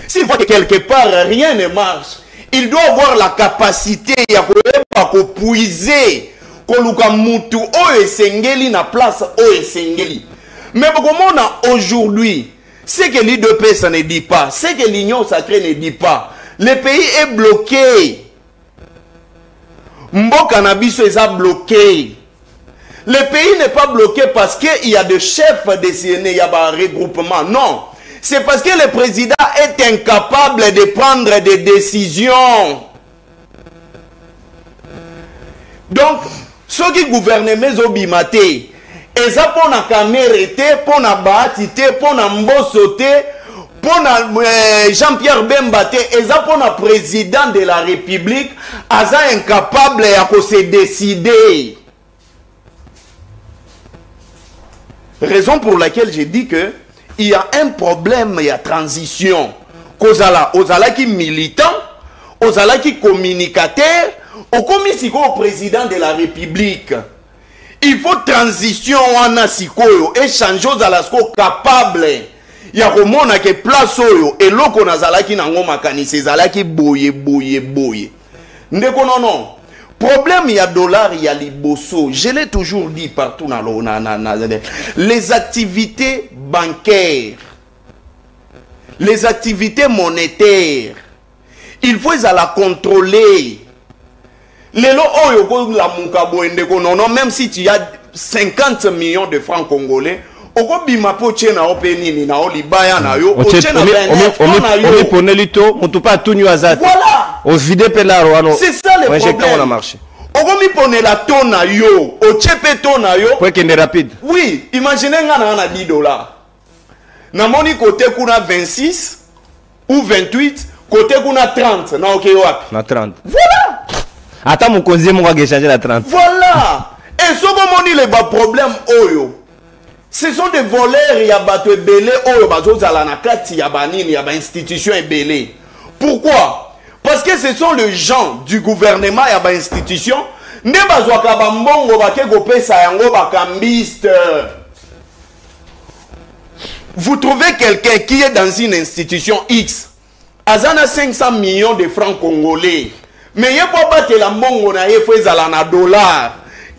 S'il voit que quelque part rien ne marche, il doit avoir la capacité de puiser Koluka Moutou au Esengeli na place au Esengeli. Mais comment aujourd'hui, ce que l'IDP ça ne dit pas, ce que l'Union sacrée ne dit pas, le pays est bloqué. Mboka Nabiso est bloqué. Le pays n'est pas bloqué parce qu'il y a des chefs désignés, il y a un regroupement. Non. C'est parce que le président est incapable de prendre des décisions. Donc, ceux qui gouvernent mes obimatés, et ça pour la caméra, pour la bâtite, pour la mbosote, pour Jean-Pierre Bemba, et ça pour le président de la République, asa incapable de se décider. Raison pour laquelle j'ai dit que il y a un problème, il y a transition. Ozala qui militant, ozala qui communicateur, au commissaire au président de la République. Il faut transition en asikoyo, échanger aux alasko capable. Il y a remona que place oyo et loko nazala qui nango makanisi zala qui boye. Ndeko non. Problème, il y a dollar, il y a liboso. Je l'ai toujours dit partout dans les activités bancaires, les activités monétaires, il faut la contrôler. Même si tu as 50 millions de francs congolais, c'est ça le problème. Ogomi pone la tona yo, o chepe tona yo. Pour qu'il est rapide. Oui, imaginez qu'on a 10 $. Na moni côté qu'on a 26 ou 28, côté qu'on a 30. Na ok wapi? Na 30. Voilà. Attends mon conseiller mon gars changer la 30. Voilà. Et ce moni les bas problème oyo. Ce sont des voleurs, il y a bateau belé oyo bazo zala na kati ya banini ya ba institution belé. Pourquoi? Parce que ce sont les gens du gouvernement et de l'institution qui vous trouvez quelqu'un qui est dans une institution X, Azana 500 millions de francs congolais, mais il n'y a pas battre la mongo na $.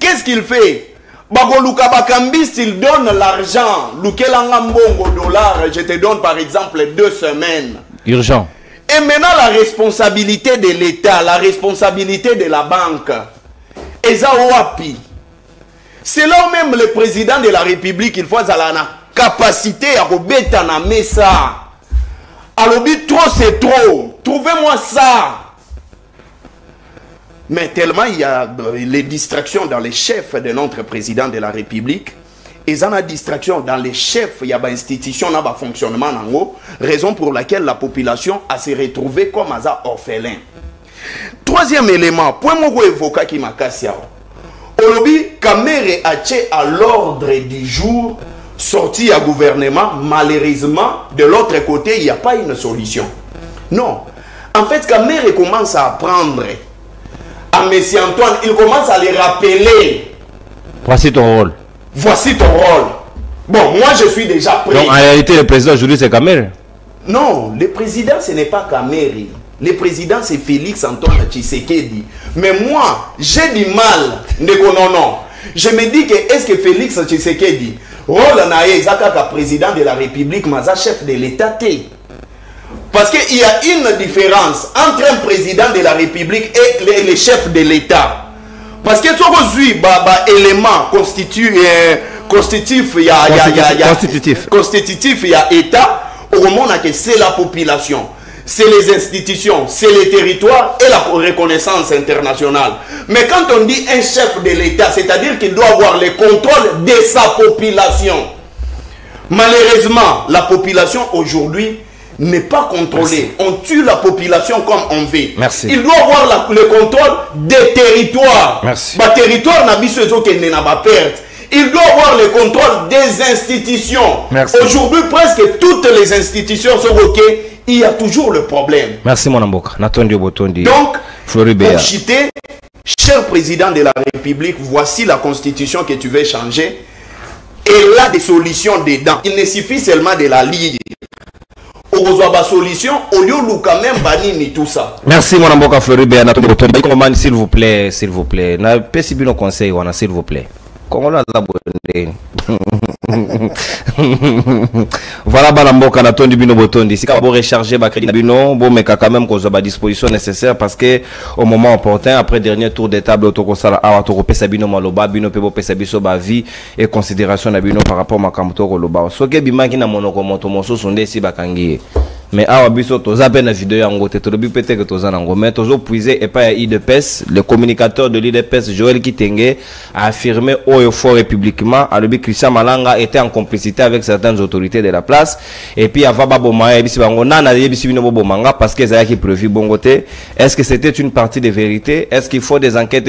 Qu'est-ce qu'il fait? Il donne l'argent. Je te donne par exemple 2 semaines. Urgent. Et maintenant, la responsabilité de l'État, la responsabilité de la banque, c'est là où même le président de la République, il faut avoir la capacité à remettre ça. Alors, trop c'est trop. Trouvez-moi ça. Mais tellement il y a les distractions dans les chefs de notre président de la République. Et il y a une distraction dans les chefs, il y a une institution, il y a un fonctionnement, raison pour laquelle la population a se retrouvée comme un orphelin. Troisième élément, point moi évoquer qui m'a cassé. Olobi, Kamere a tché à l'ordre du jour, sorti à gouvernement, malheureusement, de l'autre côté, il n'y a pas une solution. Non. En fait, Kamere commence à apprendre à M. Antoine, il commence à les rappeler. Voici ton rôle. Voici ton rôle. Bon, moi je suis déjà prêt. Donc en réalité, le président aujourd'hui c'est Kamere. Non, le président ce n'est pas Kamere. Le président c'est Félix Antoine Tshisekedi. Mais moi, j'ai du mal. Non. Je me dis que est-ce que Félix Tshisekedi, rôle naïe, Zakaka président de la République, mais chef de l'État. Parce qu'il y a une différence entre un président de la République et le chef de l'État. Parce que ce élément constitutif, il y a État, au moment que c'est la population, c'est les institutions, c'est les territoires et la reconnaissance internationale. Mais quand on dit un chef de l'État, c'est-à-dire qu'il doit avoir le contrôle de sa population. Malheureusement, la population aujourd'hui n'est pas contrôlée. On tue la population comme on veut. Merci. Il doit avoir le contrôle des territoires. Merci. Le territoire n'a pas perte. Il doit avoir le contrôle des institutions. Aujourd'hui, presque toutes les institutions sont OK. Il y a toujours le problème. Merci, mon amboka. Donc, pour chiter, cher président de la République, voici la constitution que tu veux changer. Et là, des solutions dedans. Il ne suffit seulement de la lire. Au solution, au lieu de quand même bannir tout ça. Merci, mon amboka Floribert. S'il vous plaît, s'il vous plaît. Na pesi bino conseil wana, s'il vous plaît. Congolais voilà balamboka na tondi bino botondi si ka bo recharger ba crédit bino bo meka quand même ko ba disposition nécessaire parce que au moment opportun après dernier tour de table auto ko sala awa to ko pesa bino maloba bino pe bo pesa biso ba vie et considération na bino par rapport makambo to ko loba soke bimaki na monoko moto moso sonde si bakangi mais awa biso toza pe na vidéo yango te tolobi peut-être que toza nango mais tozo puiser et pas ya IDPS le communicateur de l'IDPS Joël Kitenge a affirmé haut et fort et publiquement à l'objet Christian Malanga était en complicité avec certaines autorités de la place et puis avaba bomaya bisi bango nana bisi bino bomanga parce que ça qui prévu bongote est-ce que c'était une partie de vérité est-ce qu'il faut des enquêtes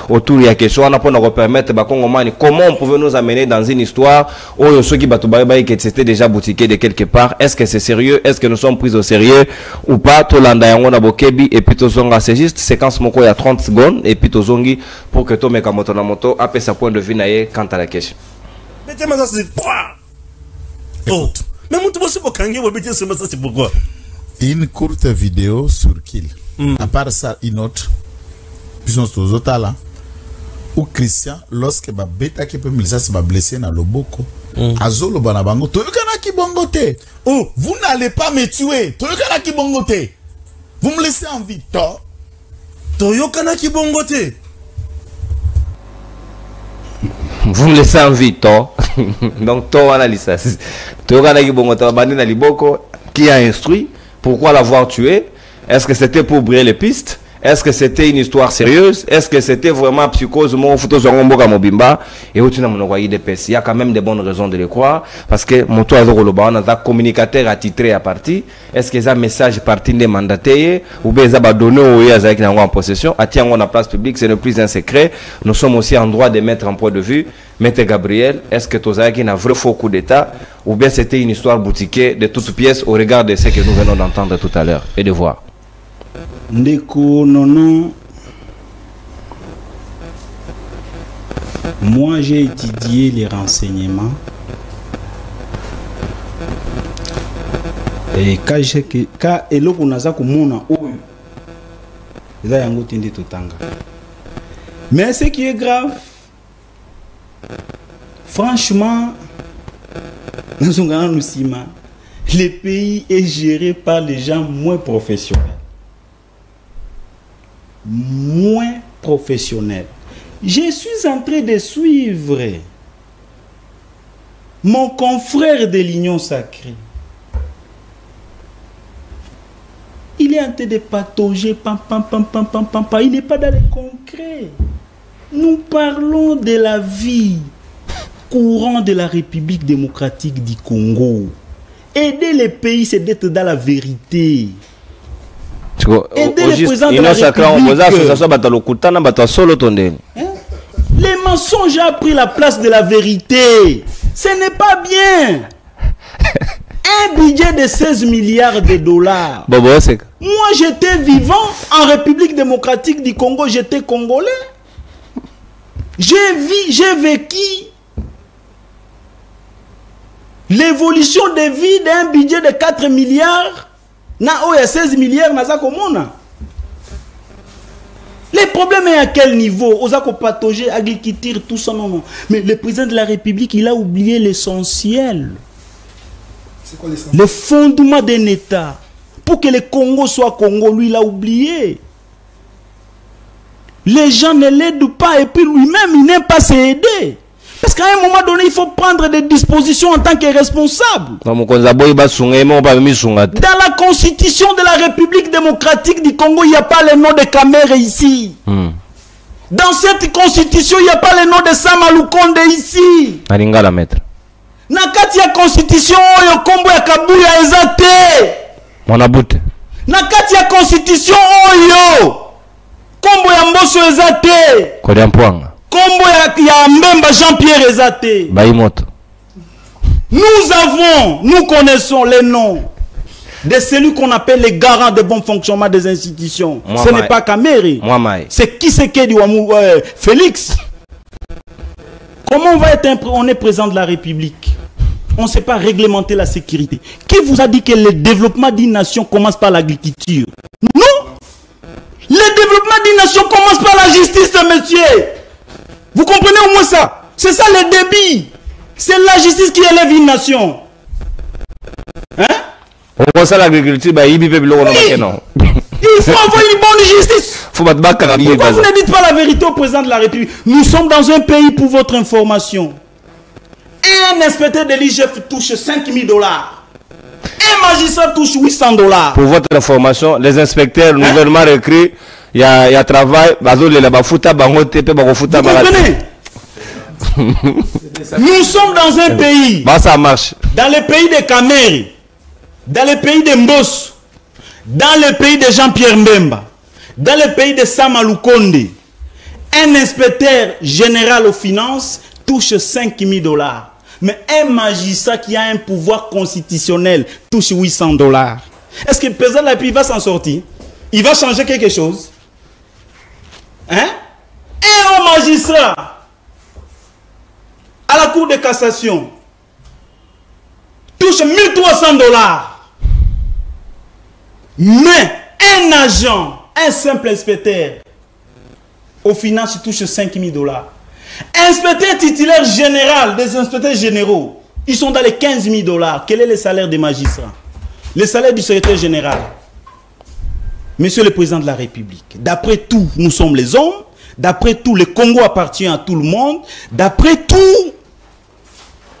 autour de la question on a pour nous permettre bakongomani comment on pouvait nous amener dans une histoire où ceux qui batoubaï que c'était déjà boutiqué de quelque part est-ce que c'est sérieux est-ce que nous sommes pris au sérieux ou pas tolanda yango na bokebi et puis tozonga c'est juste séquence moko il y a 30 secondes et puis tozongi pour que to meka moto na moto apé sa point de vue naie quant à la question. Mais c'est quoi? Oh, mais mon tout c'est pourquoi c'est pourquoi? Une courte vidéo sur Kill. À part ça, une autre. Puissance aux autres là. Où Christian, lorsque ba bêta qui peut milisa se va blesser dans le boko. Azolo banabango. Toyokana ki bongote. Oh, vous n'allez pas me tuer. Toyokana ki bongote. Vous me laissez en vie. Toyokana ki bongote. Vous me laissez en vie, toi. Donc, toi, on a dit ça. Toyokana ki bongote. Bandi na liboko. Qui a instruit? Pourquoi l'avoir tué? Est-ce que c'était pour brûler les pistes? Est-ce que c'était une histoire sérieuse? Est-ce que c'était vraiment psychose? Il y a quand même des bonnes raisons de le croire. Parce que mon toit a communicateur attitré à partie. Est-ce que ça message parti des mandatés? Ou bien ça va donner en possession? À tiens, on a place publique, c'est le plus un secret. Nous sommes aussi en droit de mettre en point de vue. Maître Gabriel, est-ce que Tozaki a un vrai faux coup d'état? Ou bien c'était une histoire boutiquée de toutes pièces au regard de ce que nous venons d'entendre tout à l'heure et de voir? Ndeko Nono, moi j'ai étudié les renseignements et quand eloko naza komona oyo eza yango tindi totanga. Mais ce qui est grave, franchement, le pays est géré par les gens moins professionnels. Je suis en train de suivre mon confrère de l'Union Sacrée. Il est en train de patauger, il n'est pas dans le concret. Nous parlons de la vie courante de la République démocratique du Congo. Aider les pays, c'est d'être dans la vérité. Aider les présidents de la République. Les mensonges ont pris la place de la vérité. Ce n'est pas bien. Un budget de 16 milliards de dollars. Moi, j'étais vivant en République démocratique du Congo. J'étais congolais. J'ai vécu l'évolution de vie d'un budget de 4 milliards. Na oya 16 milliards na zakomona. Les problèmes est à quel niveau? Ozako patauger, agriculture, tout ça, non. Mais le président de la République, il a oublié l'essentiel. C'est quoi l'essentiel? Le fondement d'un État. Pour que le Congo soit Congo, lui, il a oublié. Les gens ne l'aident pas et puis lui-même, il n'aime pas s'aider. Parce qu'à un moment donné, il faut prendre des dispositions en tant que responsable. Dans la constitution de la République démocratique du Congo, il n'y a pas le nom de Kamere ici. Dans cette constitution, il n'y a pas le nom de Samalukonde ici. Alingala maître. Nakati ya constitution oyo kombo ya Kabuya ezate. Monabute. Nakati ya constitution oyo kombo ya Mboso ezate. Kodiampwanga. Kombo ya Mbemba Jean-Pierre ezate. Baimoto. Nous connaissons les noms de celui qu'on appelle les garants de bon fonctionnement des institutions. Ce n'est pas Kamere. C'est Kisekedi ou Félix. Comment on est président de la République? On ne sait pas réglementer la sécurité. Qui vous a dit que le développement d'une nation commence par l'agriculture? Non. Le développement d'une nation commence par la justice, monsieur. Vous comprenez au moins ça? C'est ça le débit. C'est la justice qui élève une nation. Hein? On pense à l'agriculture, il faut avoir une bonne justice. Pourquoi vous ne dites pas la vérité au président de la République? Nous sommes dans un pays, pour votre information. Et un inspecteur de l'IGF touche 5 000 $. Un magistrat touche 800 $. Pour votre information, les inspecteurs nouvellement recrutés, il y a travail. Vous comprenez? Nous sommes dans un pays. Ça marche. Dans le pays de Kamere, dans le pays de Mbos, dans le pays de Jean-Pierre Mbemba, dans le pays de Samalukonde, un inspecteur général aux finances touche 5 000 $. Mais un magistrat qui a un pouvoir constitutionnel touche 800 $. Est-ce que le président de la République va s'en sortir? Il va changer quelque chose? Hein? Un magistrat à la Cour de cassation touche 1 300 $. Mais un agent, un simple inspecteur aux finances touche 5 000 $. Inspecteur titulaire général, des inspecteurs généraux, ils sont dans les 15 000 $. Quel est le salaire des magistrats? Le salaire du secrétaire général? Monsieur le président de la République, d'après tout, nous sommes les hommes. D'après tout, le Congo appartient à tout le monde. D'après tout,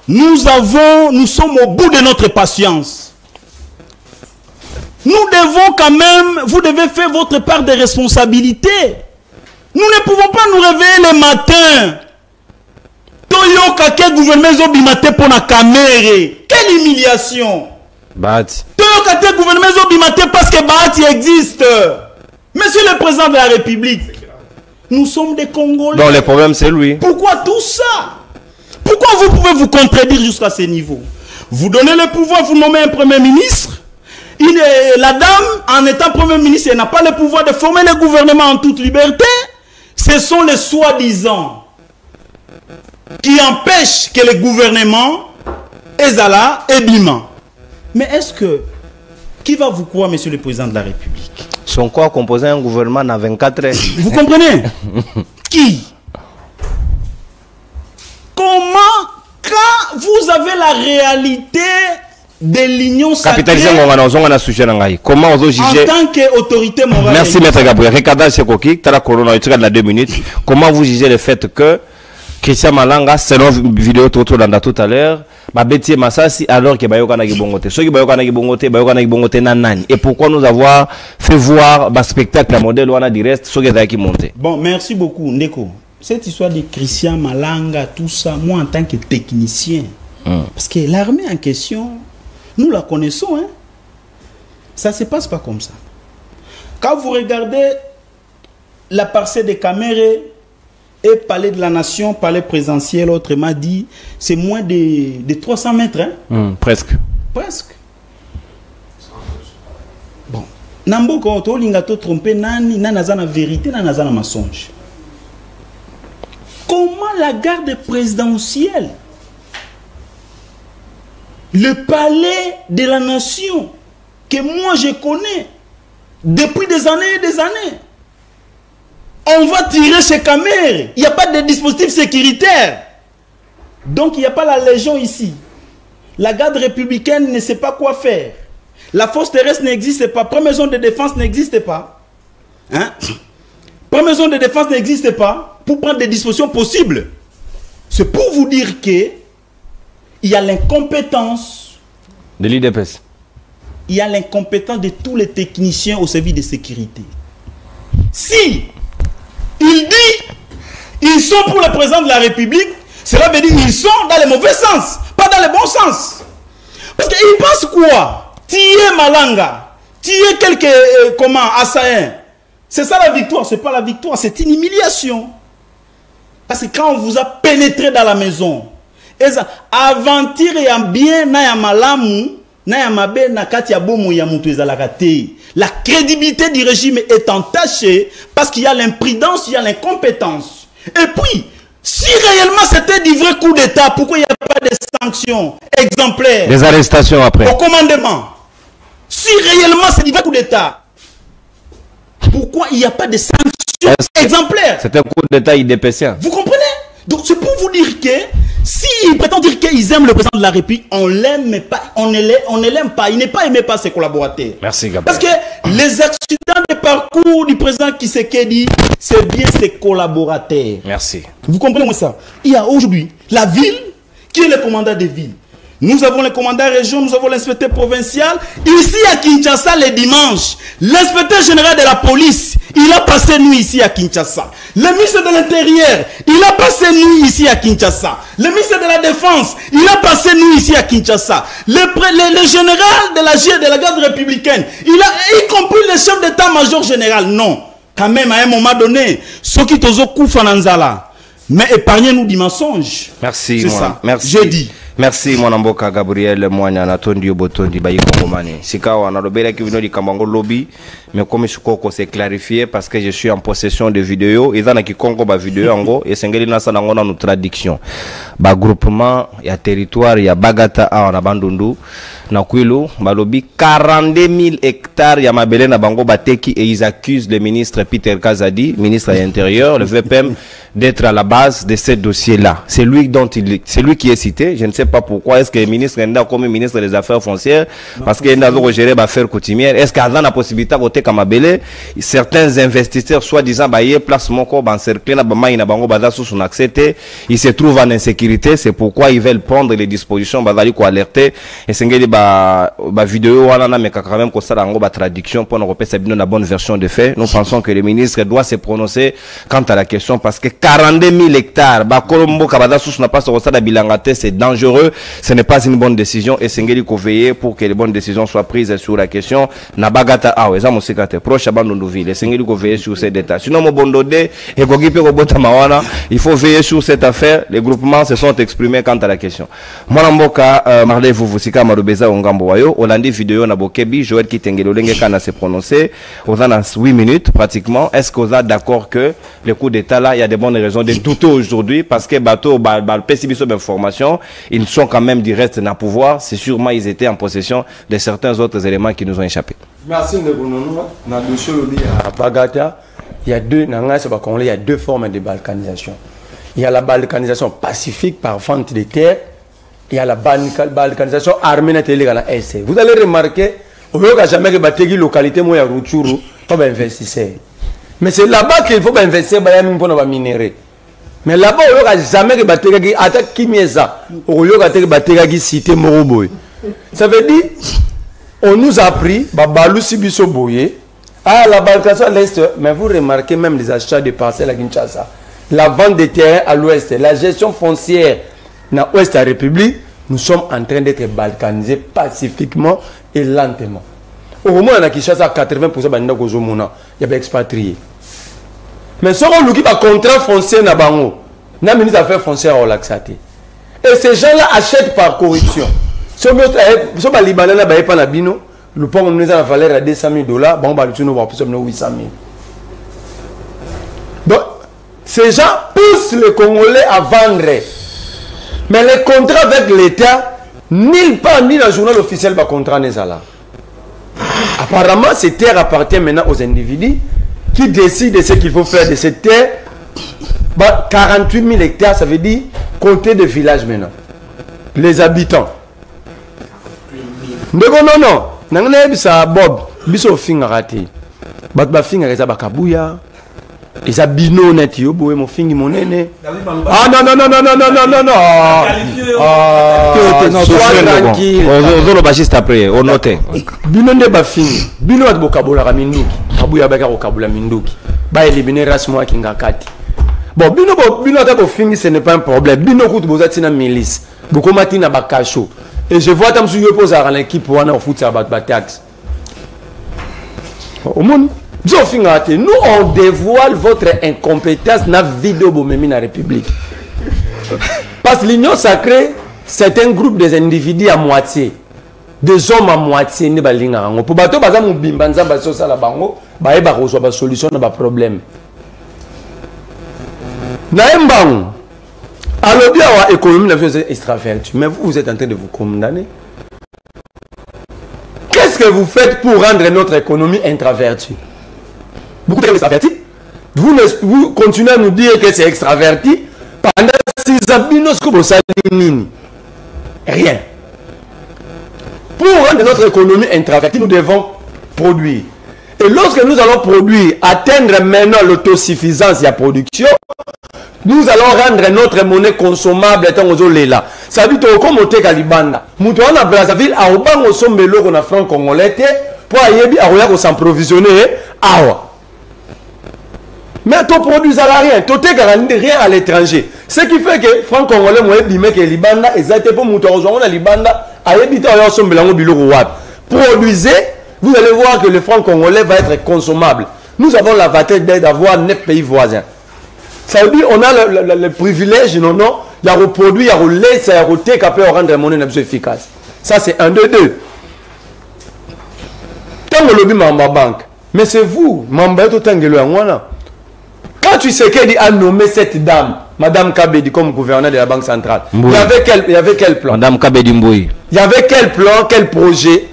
nous sommes au bout de notre patience. Nous devons quand même, vous devez faire votre part de responsabilité. Nous ne pouvons pas nous réveiller le matin. Toyoka quel gouvernement zobimate pour la Kamere. Quelle humiliation. Bahati. Toyoka quel gouvernement zobimate parce que Bahati existe. Monsieur le président de la République, nous sommes des Congolais. Donc le problème c'est lui. Pourquoi tout ça? Pourquoi vous pouvez vous contredire jusqu'à ce niveau? Vous donnez le pouvoir, vous nommez un premier ministre. La dame, en étant premier ministre, elle n'a pas le pouvoir de former le gouvernement en toute liberté. Ce sont les soi-disant qui empêchent que le gouvernement Ezala et Bima. Mais est-ce que... Qui va vous croire, monsieur le président de la République? Son corps composait un gouvernement à 24 heures. Vous comprenez? Qui? Comment, quand vous avez la réalité de l'union sacrée comment vous jugez en tant qu'autorité morale? Merci maître Gabriel. Regardez ce coquille, tu as la corona, tu as 2 minutes. Comment vous jugez le fait que Christian Malanga, selon vidéo tout à l'heure, Babeti Massassi alors que Bayokana Gibongote. Ceux qui Bayokana Gibongote nanani. Et pourquoi nous avoir fait voir un spectacle à modèle Wana du reste, ceux qui monté. Bon, merci beaucoup, Ndeko. Cette histoire de Christian Malanga, tout ça, moi en tant que technicien, parce que l'armée en question, nous la connaissons, hein. Ça ne se passe pas comme ça. Quand vous regardez la parcelle de Kamere et palais de la nation, palais présidentiel, autrement dit, c'est moins de 300 mètres. Hein? Presque. Presque. Bon. Nambo ko lingato trompé nani nanazana vérité nanazana mensonge. Comment la garde présidentielle, le palais de la nation, que moi je connais depuis des années et des années, on va tirer chez Kamere. Il n'y a pas de dispositif sécuritaire. Donc il n'y a pas la légion ici. La garde républicaine ne sait pas quoi faire. La force terrestre n'existe pas. Première zone de défense n'existe pas. Hein? Première zone de défense n'existe pas pour prendre des dispositions possibles. C'est pour vous dire que il y a l'incompétence de l'IDPS. Il y a l'incompétence de tous les techniciens au service de sécurité. Si il dit ils sont pour le président de la République, cela veut dire qu'ils sont dans le mauvais sens, pas dans le bon sens. Parce qu'ils pensent quoi? Tier Malanga, tier quelques assaillants. C'est ça la victoire, c'est pas la victoire, c'est une humiliation. Parce que quand on vous a pénétré dans la maison, aventure ya bien na ya malamu, na ya mabe na kati ya bomo ya mutu ezalaka te. La crédibilité du régime est entachée parce qu'il y a l'imprudence, il y a l'incompétence. Et puis, si réellement c'était du vrai coup d'État, pourquoi il n'y a pas de sanctions exemplaires? Des arrestations après. Au commandement. Si réellement c'est du vrai coup d'État, pourquoi il n'y a pas de sanctions exemplaires? C'est un coup d'État IDPSien. Vous comprenez? Donc c'est pour vous dire que s'ils prétendent dire qu'ils aiment le président de la République, on l'aime mais pas, on ne l'aime pas. Il n'est pas aimé par ses collaborateurs. Merci Gabriel. Parce que les accidents de parcours du président Tshisekedi, c'est bien ses collaborateurs. Merci. Vous comprenez ça? Il y a aujourd'hui la ville qui est le commandant des villes. Nous avons le commandant région, nous avons l'inspecteur provincial. Ici à Kinshasa, le dimanche, l'inspecteur général de la police, il a passé nuit ici à Kinshasa. Le ministre de l'Intérieur, il a passé nuit ici à Kinshasa. Le ministre de la Défense, il a passé nuit ici à Kinshasa. Le général de la garde républicaine, il a y compris le chef d'état-major général. Non, quand même à un moment donné, ceux qui tozo Koufananzala, mais épargnez-nous du mensonge. Merci, c'est ça. Merci. Je dis. Merci Mwanamboka Gabriel Mwanya Natondi Obotondi Bayi Kongomani. Sikawa na robela ki vino di Kambango lobby, mais comme Shukoko c'est clarifié parce que je suis en possession de vidéos, et dans ki Congo ba vidéo ango et sengeli nasa nango na traduction. Ba groupement ya territoire ya Bagata a na Bandundu na Kwilu ba lobby 42 000 hectares ya mabele na bango bateki et ils accusent le ministre Peter Kazadi, ministre de l'Intérieur, le VPM d'être à la base de ce dossier-là. C'est lui qui est cité. Je ne sais pas pourquoi. Est-ce que le ministre est comme ministre des Affaires foncières parce qu'il a géré les affaires coutumières. Est-ce qu'il y a la possibilité de voter comme Abélé? Certains investisseurs, soi-disant, place mon corps encerclé, ils se trouvent en insécurité. C'est pourquoi ils veulent prendre les dispositions, alerter. Et c'est une vidéo, mais quand même, traduction pour nous repérer la bonne version des faits. Nous pensons que le ministre doit se prononcer quant à la question parce que 42 000 hectares, c'est dangereux, ce n'est pas une bonne décision et c'est qu'il faut veiller pour que les bonnes décisions soient prises sur la question. Nabagata ah ouais, ça mon secrétaire proche Abandonville, c'est qu'il faut veiller sur ces détails. Sinon mon bondodé et il faut veiller sur cette affaire. Les groupements se sont exprimés quant à la question. Mwanamboka Marley Vuvusika Marobeza Ongambo Wayo, Olandi vidéo na Bokebi, Joël Kitengelo Lengekana s'est prononcé, aux 8 minutes pratiquement. Est-ce qu'on est d'accord que le coup d'état là, il y a des bonnes raisons de douter aujourd'hui parce que bateau pessimisme d'information, ils sont quand même du reste dans le pouvoir. C'est sûrement ils étaient en possession de certains autres éléments qui nous ont échappé. Merci Ndebonono. Dans le dossier à Bagata, il y a deux formes de balkanisation. Il y a la balkanisation pacifique par vente de terre. Il y a la balkanisation armée dans l'Est. Vous allez remarquer, au lieu que jamais que la localité moya Rutshuru, pas d'investisseurs. Mais c'est là-bas qu'il faut investir pour minerais. Mais là-bas, on n'a jamais que Bategagi attaque Kimieza. On n'a jamais que Bategagi cité Moroboy. Ça veut dire, on nous a pris, Babalou Sibiso Boye, à la balkation à l'Est, mais vous remarquez même les achats de parcelles à Kinshasa, la vente des terrains à l'Ouest, la gestion foncière dans l'Ouest de la République, nous sommes en train d'être balkanisés pacifiquement et lentement. Au moins, on a Kinshasa 80% de il y a des expatriés. Mais si on a un contrat foncier, na bango, na ministre des Affaires foncières au Laxate. Et ces gens-là achètent par corruption. Si on a Libanais, le pont nous a valeur à $200 000, bon, nous va plus 800 000. Donc, ces gens poussent les Congolais à vendre. Mais les contrats avec l'État, nulle part, ni dans le journal officiel, le contrat n'est pas là. Apparemment, ces terres appartiennent maintenant aux individus qui décide de ce qu'il faut faire de cette terre. 48 000 hectares, ça veut dire compter de villages maintenant. Les habitants. Non, Bob, biso finga raté. Bat ba finga reza bakabuya. Et ça bino net yo boé mon fingi mon nene. Ah non non non non non non non non non. Ah, sois tranquille. Ozolo bachiste après, on note. Bino nde ba fingi. Bino at bokabola ka minduki. Abuya baka bokabola minduki. Ba éliminer rasmo akinga kati. Bon, bino ta bo fingi ce n'est pas un problème. Bino kutu bozati na milice. Boko matina ba kacho. Et je vois tam su yo posa à l'équipe pour en foot ça ba taxe. Au monde nous on dévoile votre incompétence dans la vidéo de la République. Parce que l'union sacrée, c'est un groupe des individus à moitié. Des hommes à moitié. Pour bateau, par exemple, nous avons une solution à un problème. Alors, bien, l'économie est extravertie. Mais vous êtes en train de vous condamner. Qu'est-ce que vous faites pour rendre notre économie introvertie? Beaucoup d'extravertis. Vous continuez à nous dire que c'est extraverti. Pendant 6 ans, rien. Pour rendre notre économie introvertie, nous devons produire. Et lorsque nous allons produire, atteindre maintenant l'autosuffisance de la production, nous allons rendre notre monnaie consommable. Ça veut dire que nous Kalibanda. Nous sommes à Brazzaville, à Obango, nous sommes franc congolais pour s'approvisionner. Mais tu produis rien, tu n'as rien à l'étranger. Ce qui fait que franc congolais, moi, je dis que Libanda, exactement pour nous rejoindre Libanda, produisez, vous allez voir que le franc congolais va être consommable. Nous avons l'avantage d'avoir 9 pays voisins. Ça veut dire qu'on a le privilège, non, il y a reproduit, il y a relais, il y a roté, qui peut rendre la monnaie efficace. Ça, c'est 1, 2, 2. Tant que lobby ma banque, mais c'est vous, quand tu sais qu'elle a nommé cette dame, Madame Kabedi, comme gouverneur de la Banque centrale, il y avait quel plan? Madame Kabedi Mbouy. Il y avait quel plan, quel projet?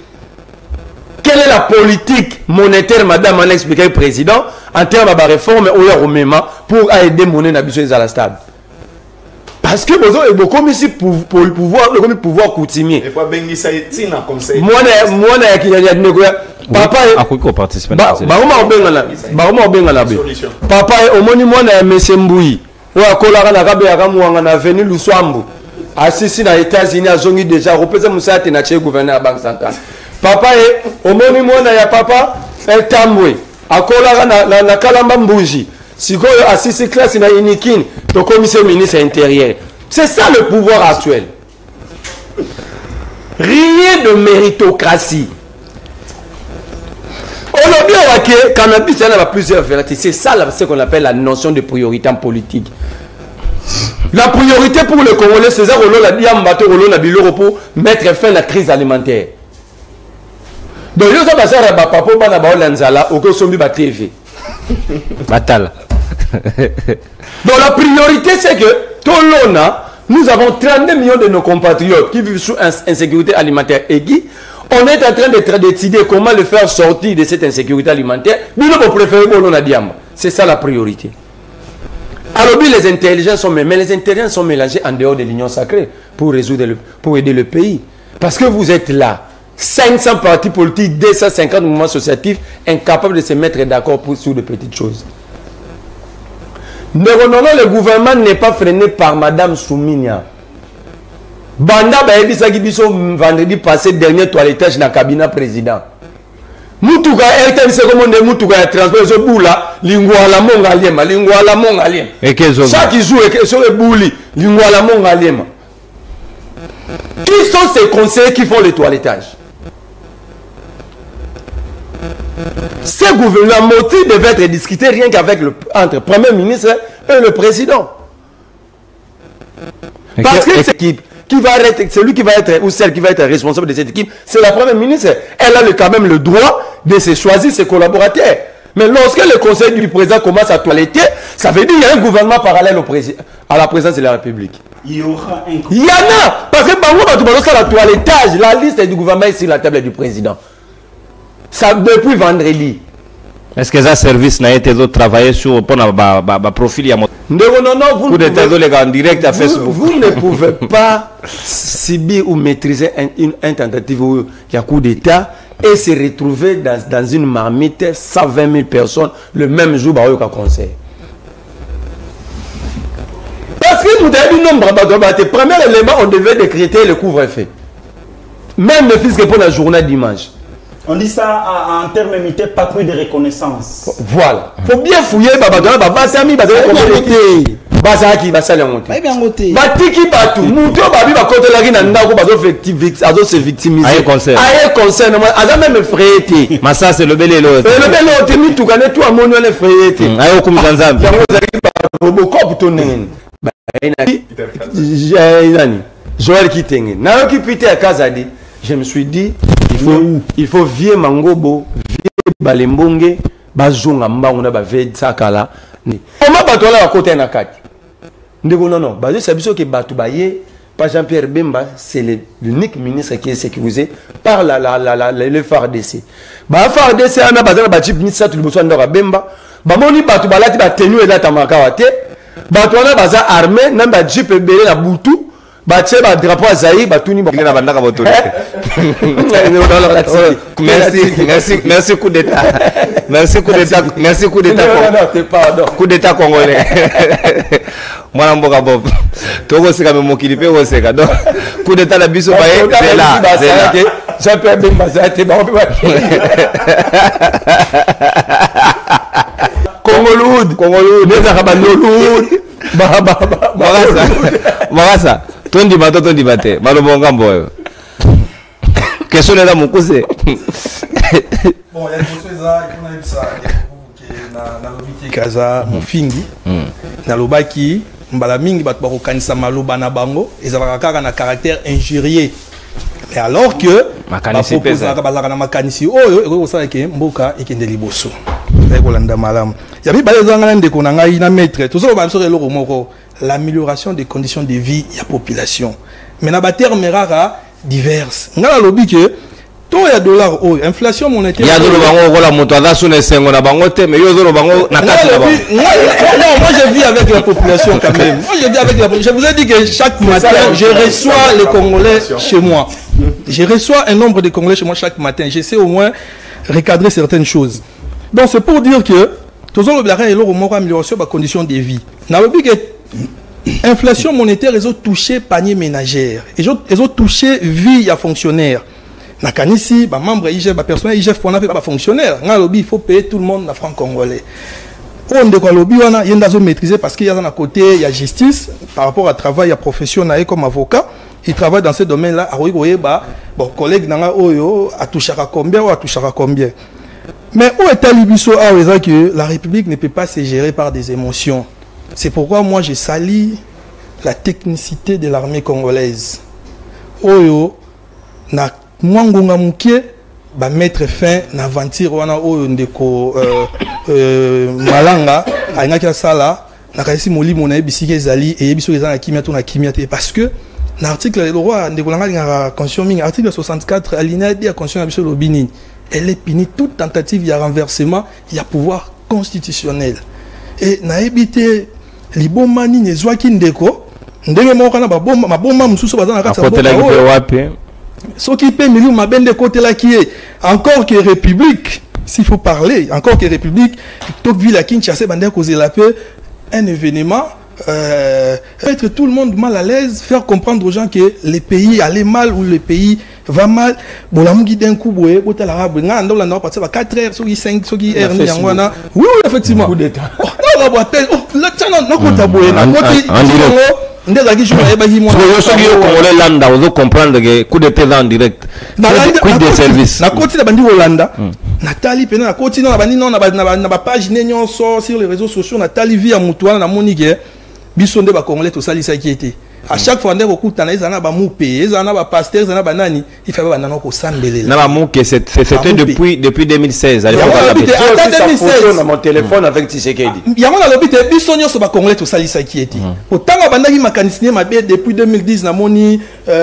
Quelle est la politique monétaire, Madame a expliqué le président, en termes de réforme pour aider la monnaie à la stable? Parce que vous avez beaucoup ici pour le pouvoir coutumier. Et quoi, ça est comme ça? Moi, papa papa omoni mwana ya Mesembui oya kolaka na kabe ya kamuanga na avenue Luswambu asisi na États-Unis azongi déjà repese musate na chez gouverneur ya Banque centrale. Papa omoni mwana ya papa Tambwe akolaka na Kalamba Mbuji sikoyo asisi classe na Inikini to commissaire ministre intérieur. C'est ça le pouvoir actuel. Rien de méritocratie. Aujourd'hui, le cannabis, il y a plusieurs variétés. C'est ça ce qu'on appelle la notion de priorité en politique. La priorité pour le Congolais, c'est ça pour mettre fin à la crise alimentaire. Donc, il y a des papa qui TV. Donc, la priorité, c'est que nous avons 32 millions de nos compatriotes qui vivent sous insécurité alimentaire aiguë. On est en train de décider comment le faire sortir de cette insécurité alimentaire. C'est ça la priorité. Alors, les intelligences sont mélangées en dehors de l'union sacrée pour aider le pays. Parce que vous êtes là. 500 partis politiques, 250 mouvements associatifs incapables de se mettre d'accord sur de petites choses. Le gouvernement n'est pas freiné par Madame Souminia. Banda baebisaki biso vendredi passé dernier toilettage dans le cabinet président. Mutuka RTM c'est comme on mutuka ya transport zo bula lingwa la monga liema chaque jour sur le bouli lingwa la monga liema. Qui sont ces conseillers qui font le toilettage? Ce gouvernement devait être discuté rien qu'avec entre le Premier ministre et le président. Parce que cette équipe celui qui va être ou celle qui va être responsable de cette équipe, c'est la Première ministre. Elle a quand même le droit de se choisir ses collaborateurs. Mais lorsque le conseil du président commence à toiletter, ça veut dire qu'il y a un gouvernement parallèle à la présidence de la République. Il y aura un... Il y en a. Parce que la toilettage, la liste du gouvernement est sur la table du président. Ça depuis vendredi. Est-ce que ça service n'a été travaillé sur le profil? Non, vous ne pouvez pas subir ou maîtriser une tentative où il y a coup d'État et se retrouver dans une marmite 120 000 personnes le même jour au conseil. Parce que nous avons un nombre de premier élément, on devait décréter le couvre-feu. Même le fils que pour la journée dimanche. On dit ça en termes imité, patrouille de reconnaissance. Voilà. Il faut bien fouiller, bazaki basala monte batiki batu muto babi bakotelaki na ndako se victimiser aye concert aza même frayé masa c'est le belelo te mituka ne to amoni le frayé ayo kumza nzambe yango zaki robocop to nene nani Joël Kitenge na ki pité à Kazadi je me suis dit il faut vieux mangobo vieux balembonge bazonga mbango na ba vede sakala ni comment batola ba côté na kati non, basé c'est sûr que Batoubaye, par Jean-Pierre Bemba, c'est l'unique ministre qui est sécurisé par le FARDC. Le FARDC a un ministre qui est Bemba. Bamoni Batoubala qui a tenu et date à Makawate. Batouana baza armé, n'a pas jeep belé la boutou. Baché ba drapeau à Zaï, Batouni Bakina Bandaka Boto. Merci coup d'état. Merci coup d'état congolais. Moi mboka bob. Toko seka me mokili pe wo seka. Donc coup d'état la biso baye c'est là. Jean-Pierre Bemba ça te ba Congoloud. Neza ba noloud. Marasa. Tondi bate. Malobonga mboyo. Question là mon cousin. Bon, il y a des choses là, il faut ça. Na lobiki kaza mofingi. Na lobaki mbala mingi bat ba kokanisa maloba na bango ezalaka kaka na caractère injurieux. Mais alors que makanisi pesa bazaka na makanisi oyo ekosala ke mboka ekende liboso. Ekolanda malamu. Ya bi balezanga ndeko na ngai na maître. Tout ça ba biso eloko moko l'amélioration des conditions de vie de la population. Mais na ba terme rara diverses. Ngala lobi que to ya dollar o inflation monétaire ya dolo bango ko la moto ada sune sengo na bango te mais yo dolo bango na kati na bango. Non, moi je vis avec la population quand même. Moi je vis avec la population. Je vous ai dit que chaque matin je reçois les Congolais chez moi. Je reçois un nombre de Congolais chez moi chaque matin. J'essaie au moins recadrer certaines choses. Donc c'est pour dire que tous les blagues et l'euro amélioration de conditions de vie. Na lobi que inflation monétaire ils ont touché panier ménagère. Ils ont touché vie à fonctionnaire. Nakanisi, bah membre IGF, bah personnel IGF pour n'avoir pas fonctionnaire. Nga lobby il faut payer tout le monde na franc congolais. On de quoi lobby on a y a maîtriser parce qu'il y a d'un côté il y a justice par rapport à travail à professionnel comme avocat. Il travaille dans ce domaine là. Bah bon collègue nanga oyo a touché à combien ou a touché à combien. Mais où est Alibiso a que la République ne peut pas se gérer par des émotions. C'est pourquoi moi je salis la technicité de l'armée congolaise. Oyo na mwangonga mukie ba mettre fin na aventure wana oyo ndeko malanga ainga sala na kasi molimo na bisike ezali et biso ezana kimia to na kimia te parce que l'article le roi ndeko langa nga constitution mingi article 64 alinéa de la constitution biso lobini elle est punie toute tentative de renversement il y a pouvoir constitutionnel et na ebité libomani nezwaki ndeko ndenge moko na maboma mususu bazana kata wapi ce qui peut milieu mabende côté là qui est encore que république s'il faut parler encore que république toute ville à Kinshasa bande causer la paix un événement mettre tout le monde mal à l'aise faire comprendre aux gens que les pays allaient mal ou le pays va mal bon la mungi d'un coup boye côté l'arabe nga ndola na partir à 4 heures soki 5 soki heure ni yangwana oui effectivement coup d'état oh la appel oh la tana na kota boye na koti ndezaki jour ya bahi moi yo soki yo congolais landa ozo comprendre que coup d'état en direct quid de service na koti na bandi Holanda Nathalie pena na koti na bandi non na ba page nyonso sur les réseaux sociaux Nathalie via mutuana na monike biso nde ba congolais to salisa qui était à chaque fois ndeko kutana ezana ba mupé ezana ba pasteur ezana ba nani il fait ba nana ko sambelela na ba muke c'était depuis 2016 à l'époque de 2016 na mon téléphone avec Tshisekedi yango na lobité biso nyonso ba congolais to salisa qui était otanga bandaki makanisine mabe depuis 2010 na moni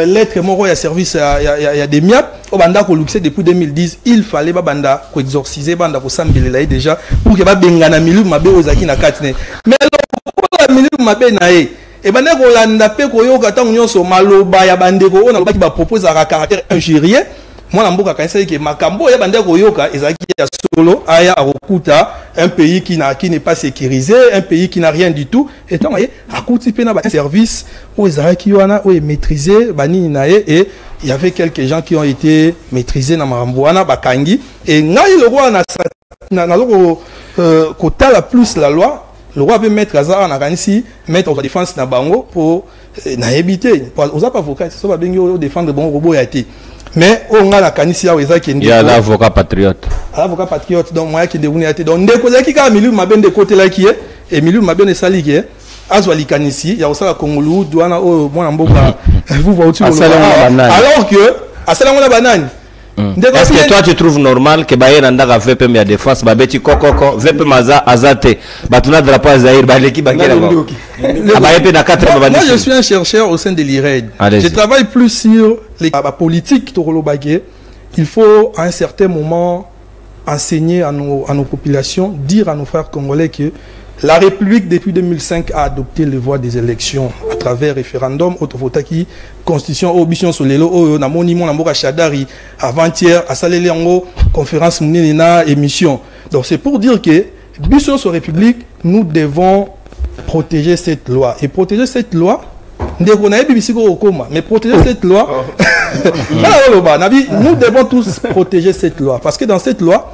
lettre moko ya service ya des miap o banda ko luxé depuis 2010 il fallait ba banda ko exorciser banda ko sambelela déjà pour que ba bengana milieu mabe ozaki na katine mais le milieu mabe na e et ben ko landa pe ko yoka tango nyonso maloba ya bandeko on alobaki ba propose à caractère injurieux Moi, Namboka, quand c'est que Makambo, il y a bandé Koyoka, Ezaki ya solo, Aya Arokuta, un pays qui n'est pas sécurisé, un pays qui n'a rien du tout. Et tant, Akouti Pena, un service où Ezaki Yoana, où est maîtrisé, Bani Inae, et il y avait quelques gens qui ont été maîtrisés dans Marambouana, Bakangi. Et Naï, le roi, Kota la plus la loi, le roi veut mettre Hazard en Aransi, mettre en défense na Bango pour éviter. Aux avocats, c'est ça, va bien défendre bon robot a été. Mais on a la canisia où il y a l'avocat patriote. L'avocat patriote, donc moi qui déroule a été. Donc, dès que qui a mis ma ben de côté là qui est, et milieu ma ben de sali qui est, Azwali Kanisi, il y a aussi la Congolou, douana, oh, moi, Namboka, vous voyez au-dessus. Alors que, à Salamona Banane. Est-ce que toi tu trouves normal que Baye Nandaka VP mais défense babeti kokoko VP maza azate batuna drapeau Azaïr baleki bakela ba Baye na 4 babani. Moi je suis un chercheur au sein de l'IRED. Je travaille plus sur les politiques Torolo Bagé. Il faut à un certain moment enseigner à nos populations, dire à nos frères congolais que la République, depuis 2005, a adopté les voies des élections à travers référendum, autovotaki, constitution, obition solelo, namoni mon amour à Chadari, avant-hier, à Salé-Léango, conférence mounina, émission. Donc c'est pour dire que, Bisson sur République, nous devons protéger cette loi. Et protéger cette loi, mais protéger cette loi, nous devons tous protéger cette loi. Parce que dans cette loi,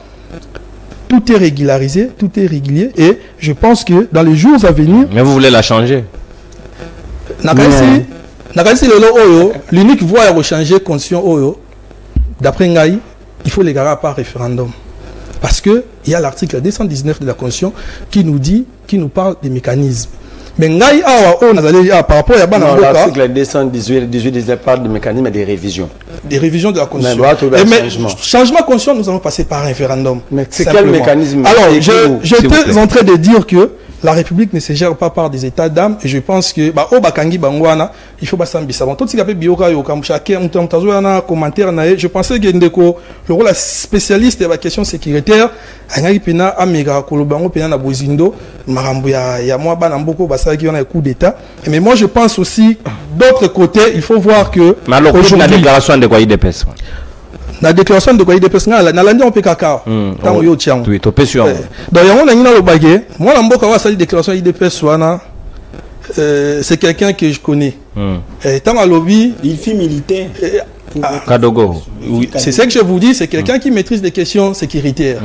tout est régularisé, tout est régulier et je pense que dans les jours à venir... Mais vous voulez la changer? L'unique voie à changer constitution Oyo, d'après Ngaï, il faut les garer par référendum. Parce qu'il y a l'article 219 de la Constitution qui nous parle des mécanismes. Mais Ngaï, par rapport à l'article 218 parle de mécanismes et des révisions. Des révisions de la Constitution. Mais changement de Constitution, nous allons passer par un référendum. Mais c'est quel mécanisme? Alors, j'étais en train de dire que la République ne se gère pas par des états d'âme et je pense que au Bakangi Bangwana, il faut pas s'ambisser. Tout ce qui a fait Bioka Yokam chacun un commentaire je pensais que Ndeko le rôle spécialiste de la question sécuritaire Angaki Pena Amega Kolobango Pena na Bozindo Marambo ya moi Banamboko Basaki qui ont un coup d'état. Mais moi je pense aussi d'autre côté, il faut voir que aujourd'hui la déclaration de quoi IDPS. La déclaration de IDPS na landi on PKK tant yo tiang. Oui, to pesio. Donc on a une le bagé. Moi la mboka wa sali déclaration IDPS wana c'est quelqu'un que je connais. Tant à lobby, il fait militaire. Kadogo. Oui, c'est ce que je vous dis, c'est quelqu'un qui maîtrise des questions sécuritaires.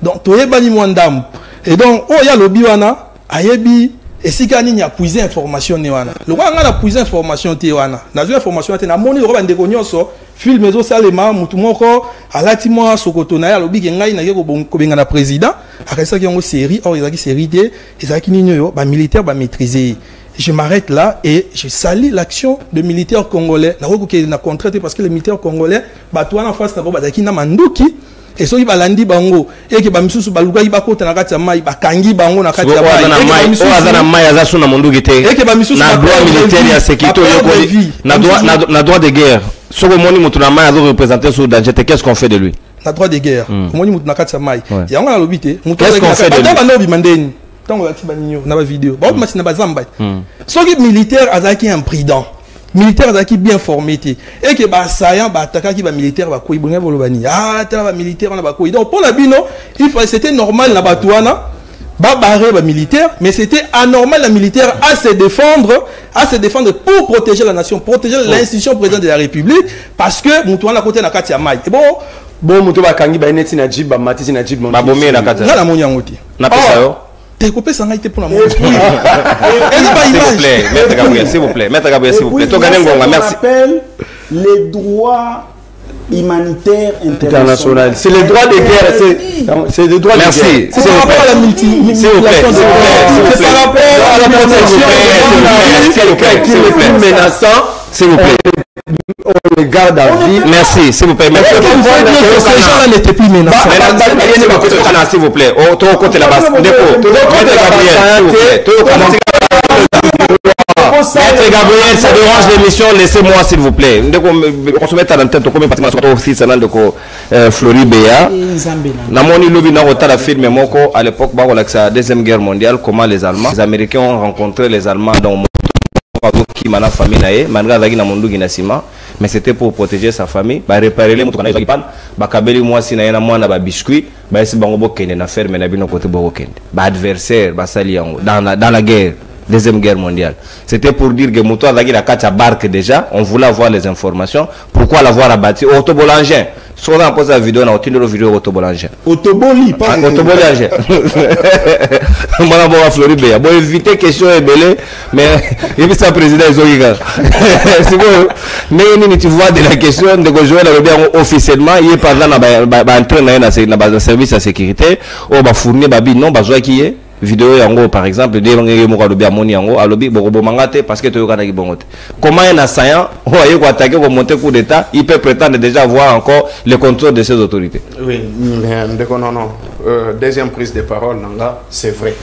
Donc toye bani mwandam. Et donc oh ya lobby wana ayebi et si quand il y a puisé information ne wana. Le roi a puisé information te wana. Na zo information te na moni le roi ndeko nyonso film mezo salema mutu moko alati mwa sokoto na ya lobby ke ngai na yeko kobenga na président akasa ki ngo série or ezaki série de ezaki ninyo yo ba militaire ba maîtriser. Je m'arrête là et je salue l'action de militaires congolais. Na ko ke na contrainte parce que les militaires congolais batwa na face na bo bazaki na manduki et so balandi bango et que ba misusu baluka ibakota na kati ya mai bakangi bango na kati ya mai o azana mai azasu na munduki te et que ba misusu na droit militaire ya sécurité na droit de guerre soko moni mutu na mai azo représenter sur danger qu'est-ce qu'on fait de lui na droit de guerre moni mutu na kati ya mai ya ngana lobité mutu qu'est-ce qu'on fait de lui banobi mandeni tango yakisi baninyo na ba vidéo ba machine ba zamba soki militaire azaki imprudent militaire qui bien formé et que bah saillant bah attaquer qui va militaire va quoi ibonga bolobani tala ba militaire on a ba quoi donc pour la bino il faut c'était normal na batouana ba barrer ba militaire mais c'était anormal la militaire à se défendre pour protéger la nation protéger l'institution présidente de la République parce que mutouana côté na kati ya mai et bon mutu ba kangi ba neti na jiba matisi na jiba ba bomé na kati na moni ngoti na pesa yo. T'es coupé ça n'a été pour la s'il vous plaît, Maître Gabriel, s'il vous plaît. Maître Gabriel, s'il vous plaît. Merci. Rappelle les droits humanitaires internationaux. C'est les droits de guerre. C'est les droits de guerre. Merci. C'est par rapport à la s'il vous plaît. C'est par rapport à la protection. S'il vous plaît. S'il vous plaît. Menaçant. S'il vous plaît. On les garde à vie. Merci, s'il vous plaît. Ces gens-là n'étaient plus menaçants. S'il vous plaît. Au côté là-bas. Maître Gabriel, ça dérange l'émission. Laissez-moi, s'il vous plaît. On se met à l'antenne. Combien de participants aussi, c'est là de Floride Béa. Namoni Lobi n'a pas la film, mais à l'époque, la Deuxième Guerre mondiale, comment les Allemands, les Américains ont rencontré les Allemands dans qui m'a famille naé malgré la guine mondu ginasima mais c'était pour protéger sa famille ba réparer les moto kana ipan ba kabeli moi si na mwana ba biscuit ba esi bango bokende na ferme na bino côté bokende ba adversaire ba sali dans la guerre Deuxième Guerre mondiale. C'était pour dire que Moutou a la carte barque déjà, on voulait avoir les informations. Pourquoi l'avoir abattu? Autobolangien. Si on a posé la vidéo, on a obtenu la vidéo Autobolangien. Autoboli, pas Autobolangien. On va voir Floride. Bon, éviter question est belée, mais il y a ça président Zoïga. C'est bon. Mais tu vois de la question de jouer la officiellement, il est par là, dans le service de sécurité, on va fournir babi non, bazoa qui est. Vidéo yango par exemple de ngé bien moni yango alobi borobo mangate parce que tu kana kibongote comment un assaillant voyez quoi attaquer pour monter coup d'état il peut prétendre déjà avoir encore le contrôle de ses autorités. Oui, non. Deuxième prise de parole nanga c'est vrai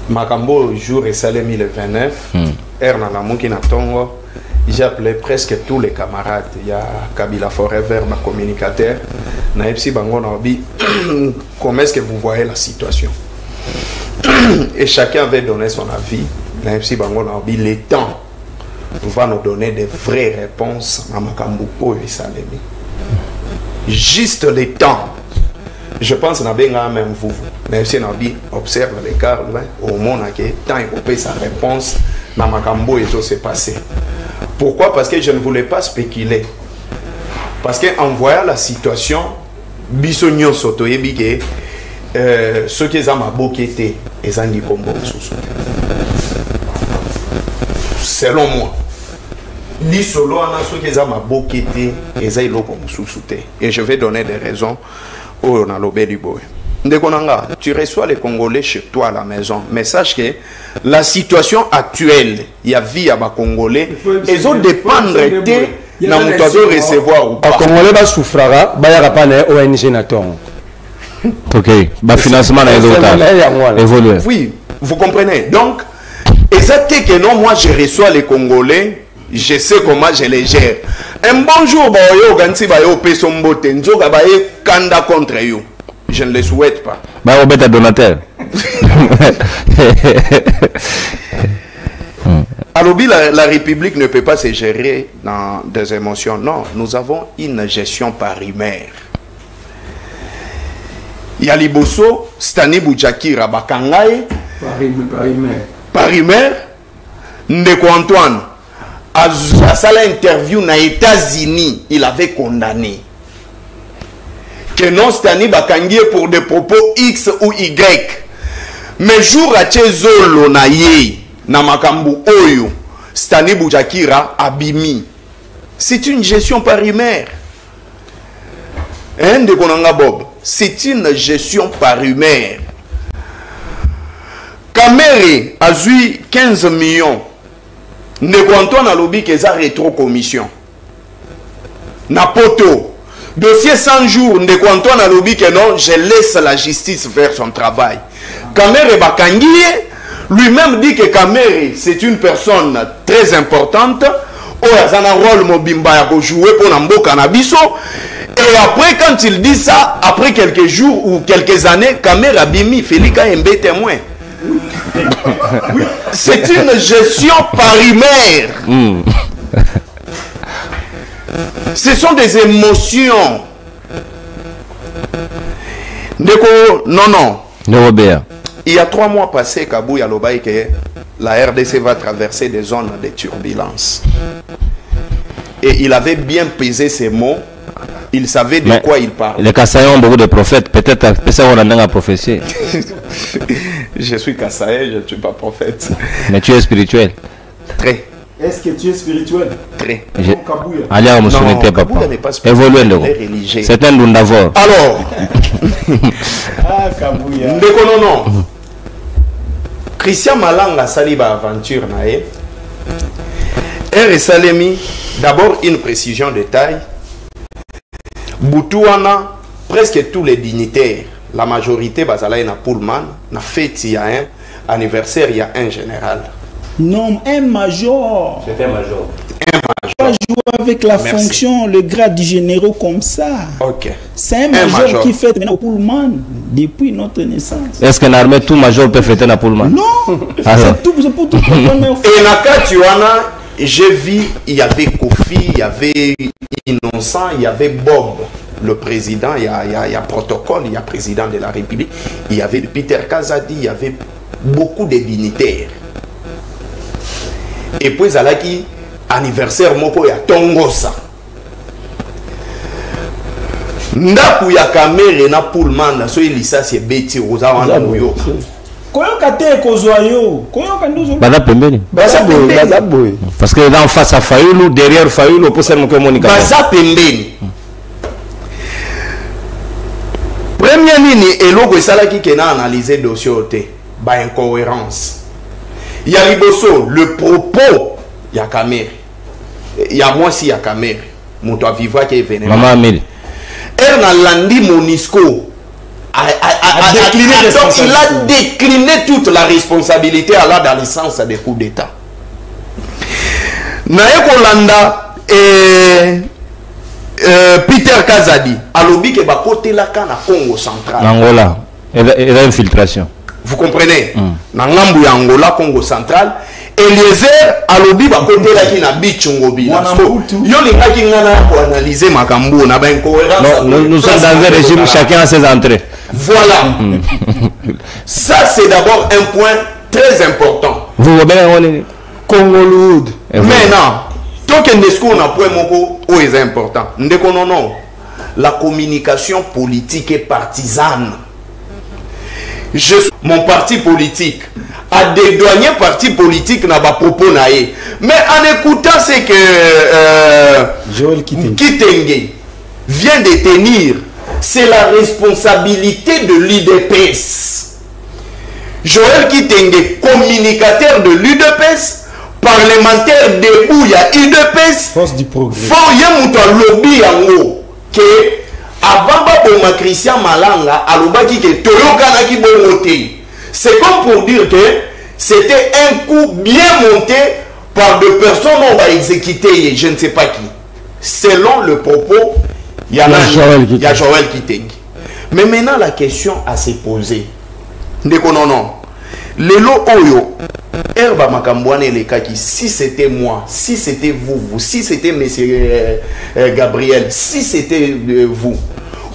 makambo jour et salemi le 29 erna na muki na tongo j'ai appelé presque tous les camarades il y a Kabila Forever ma communicateur na epsi bango na bi comment est-ce que vous voyez la situation. Et chacun avait donné son avis. Le temps va nous donner des vraies réponses à Makambuko et Salemi. Juste le temps. Je pense que même vous. Même si on observe l'écart, au monde qui est temps il peut sa réponse, Makambo et tout s'est passé. Pourquoi? Parce que je ne voulais pas spéculer. Parce qu'en voyant la situation, Bissonio Sotoyebike. Ceux qui ont ma boquette et ont dit comme selon moi ni solo ceux qui ont ma boquette et ont comme et je vais donner des raisons où on a l'obé du boy. Tu reçois les Congolais chez toi à la maison, mais sache que la situation actuelle il y a vie à bas Congolais ils ont dépendre de na mutozo recevoir ou pas Congolais ba souffrira ba ya pas na ONG na ton. Ok, bah financement évolué. Oui, vous comprenez. Donc, exactement que non, moi je reçois les Congolais, je sais comment je les gère. Un bon jour, kanda contre eux. Je ne le souhaite pas. Bah, on bête à donateur. Alors, la République ne peut pas se gérer dans des émotions. Non, nous avons une gestion parimaire. Yaliboso, Stani Boujakira, Bakangaye, Parimer, Ndeko Antoine, à sa interview aux États-Unis, il avait condamné que non Stani Bakangaye pour des propos X ou Y. Mais jour à Tchezolo na ye, na makambu oyo, Stani Boujakira abimi. C'est une gestion parimaire. Hein, Ndeko Nanga Bob? C'est une gestion parimaire. Kamere a eu 15 millions. Ne comptons à lobby que ça rétro-commission. Napoto. Dossier 100 jours. Ne comptons à lobby que non, je laisse la justice faire son travail. Kamere Bakangié lui-même dit que Kamere c'est une personne très importante. Oh, il y a un rôle mobimba pour jouer pour Nambo Cannabiso. Et après, quand il dit ça, après quelques jours ou quelques années, Kamera Bimi, Félix Mb témoin. Oui. C'est une gestion parimaire. Ce sont des émotions. Non. Il y a 3 mois passés, Kabou Yalobaï, que la RDC va traverser des zones de turbulence. Et il avait bien pesé ses mots. Il savait de quoi il parle. Les Kassaïens ont beaucoup de prophètes. Peut-être on en a une prophétie. Je suis Kassaïen, je ne suis pas prophète. Mais tu es spirituel. Très. Est-ce que tu es spirituel? Très. Allez, on me soumettait, papa. Évoluez, c'est un Lundavor. Alors. Ah, Kabouya. Non. Christian Malanga Saliba aventure nae. Et Salemi, d'abord une précision de taille. Boutouana, presque tous les dignitaires, la majorité, Bazala et Pullman, na fête, il y a un anniversaire, il y a un général. Non, un major. C'est un major. Un major. avec la fonction, le grade du généraux comme ça. Ok. C'est un major qui fait maintenant Pullman depuis notre naissance. Est-ce qu'un armée tout major peut fêter na Pullman? Non, c'est tout pour tout. Et Naka Tuana, j'ai vu, il y avait Kofi, il y avait Innocent, il y avait Bob, le président, il y a protocole, il y a président de la République, il y avait Peter Kazadi, il y avait beaucoup de dignitaires. Et puis, Zalaki, anniversaire moko ya Tongosa. Ndaku ya kamere na Pullman, so ilisa c'est beti oza wana moyo. Koyoka te kozwayo, koyoka ndozo. Baza pembeni. Baza boy. Parce que là en face à Fayoulou, derrière Fayoulou, pour celle que Monica. Baza pembeni. Premier nini eloko esalaki kena analyser dossier ote, ba incohérence. Il y a liboso le propos ya kamere. Il y a moi si ya kamere. Moto a vivre qui est venu. Maman Amil. Elle n'a landi Monisco. Il a décliné toute la responsabilité à la dans le sens des coups d'État. Naeko Landa et Peter Kazadi a lobby que ba côté la kana Congo central. Angola. Et l'infiltration. Vous comprenez? Nangambu ya Angola, Congo central. Eliezer a lobby ba côté la qui na Bichungobi. Yo linga ki ngana pour analyser makambo na ba incohérence. Nous sommes dans un régime, chacun a ses entrées. Voilà. Ça, c'est d'abord un point très important. Vous voyez, Congoloud. Maintenant, tant que nous avons un point très important, non, la communication politique est partisane. Mon parti politique a dédouané parti politique n'a pas propos naé. Mais en écoutant ce que Joël Kitenge vient de tenir, c'est la responsabilité de l'UDPS. Joël Kitenge, communicateur de l'UDPS, parlementaire debout, il y a UDPS. Force du progrès. Faut y avoir un lobby en haut. Que avant Christian Malanga, alobaki que Toyokana ki bongote. C'est comme pour dire que c'était un coup bien monté par deux personnes on va exécuter, je ne sais pas qui. Selon le propos, il y a Joël Kitenge. Mais maintenant, la question à se poser. Non. Lelo Oyo, Herba Makambouane le Kaki, si c'était moi, si c'était vous, si c'était monsieur Gabriel, si c'était vous,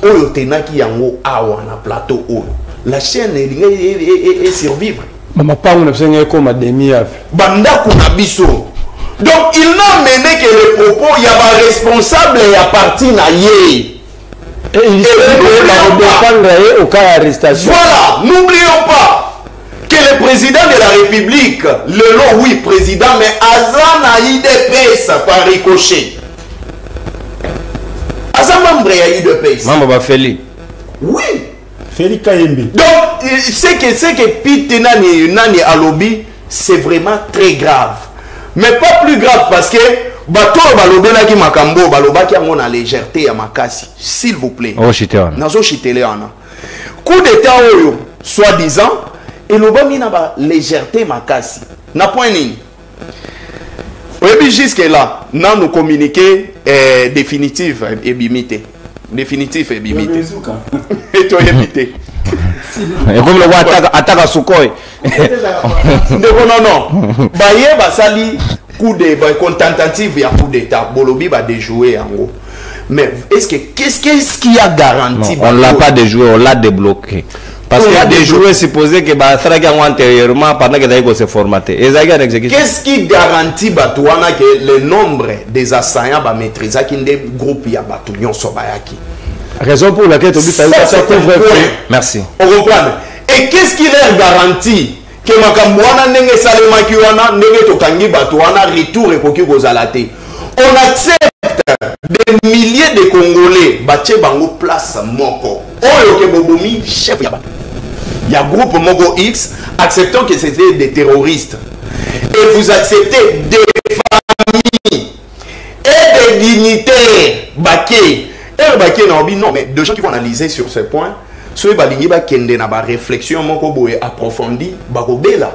Oyo Tenaki Yango Awa na plateau Oyo, la chaîne est survivre. Maman pas on a comme à demi-ave. Banda Kunabiso. Donc il n'a mené que les propos, il y a un responsable et un parti naïe. Et il faut au cas d'arrestation. Voilà, n'oublions pas que le président de la République, le long, oui, président, mais Azan a IDPS par ricochet. Azan membre a IDPS. Maman Feli. Oui. Feli Kayembe. Donc, c'est que Pete Nani Alobi, c'est vraiment très grave. Mais pas plus grave parce que bato balobela ki makambo baloba ki ngona légèreté ya makasi s'il vous plaît. Oh chiteana. Nazo chiteleana. Coup d'état oyo soi-disant et lobami na ba légèreté makasi. Na point nini. Oui, jusque là, nan nous communiquer définitif et bimité. Définitif et bimité. Et toi bimité. Et comme le voit attaque à Sukhoi. Non. Baye basali coup de tentative ya coup d'état. Bolobi va déjouer en gros. Mais est-ce que qu'est-ce qui a garanti? Non, on l'a pas déjoué, on l'a débloqué. Parce qu'il y a des joueurs supposés que antérieurement pendant que d'ailleurs se formaté. Qu'est-ce qui garantit Batouana que le nombre des assaillants va maîtriser qu'il des groupes ya Batouillon Sobayaki? Raison pour laquelle tu dis ça couvre. Merci. On comprend. Et qu'est-ce qui leur garantit que Makambouana nenge salema kiwana nenge tokangi Batouana retour et koki kozalate? On accepte des milliers de Congolais batche bango place moko. Oyo ke bobomi chef ya Batou. Il y a groupe Mogo X, acceptons que c'était des terroristes. Et vous acceptez des familles et des dignitaires baqués. Et baqués non, mais deux gens qui vont analyser sur ce point, ceux qui vont kende na ba réflexion moko boye approfondie, bako bela.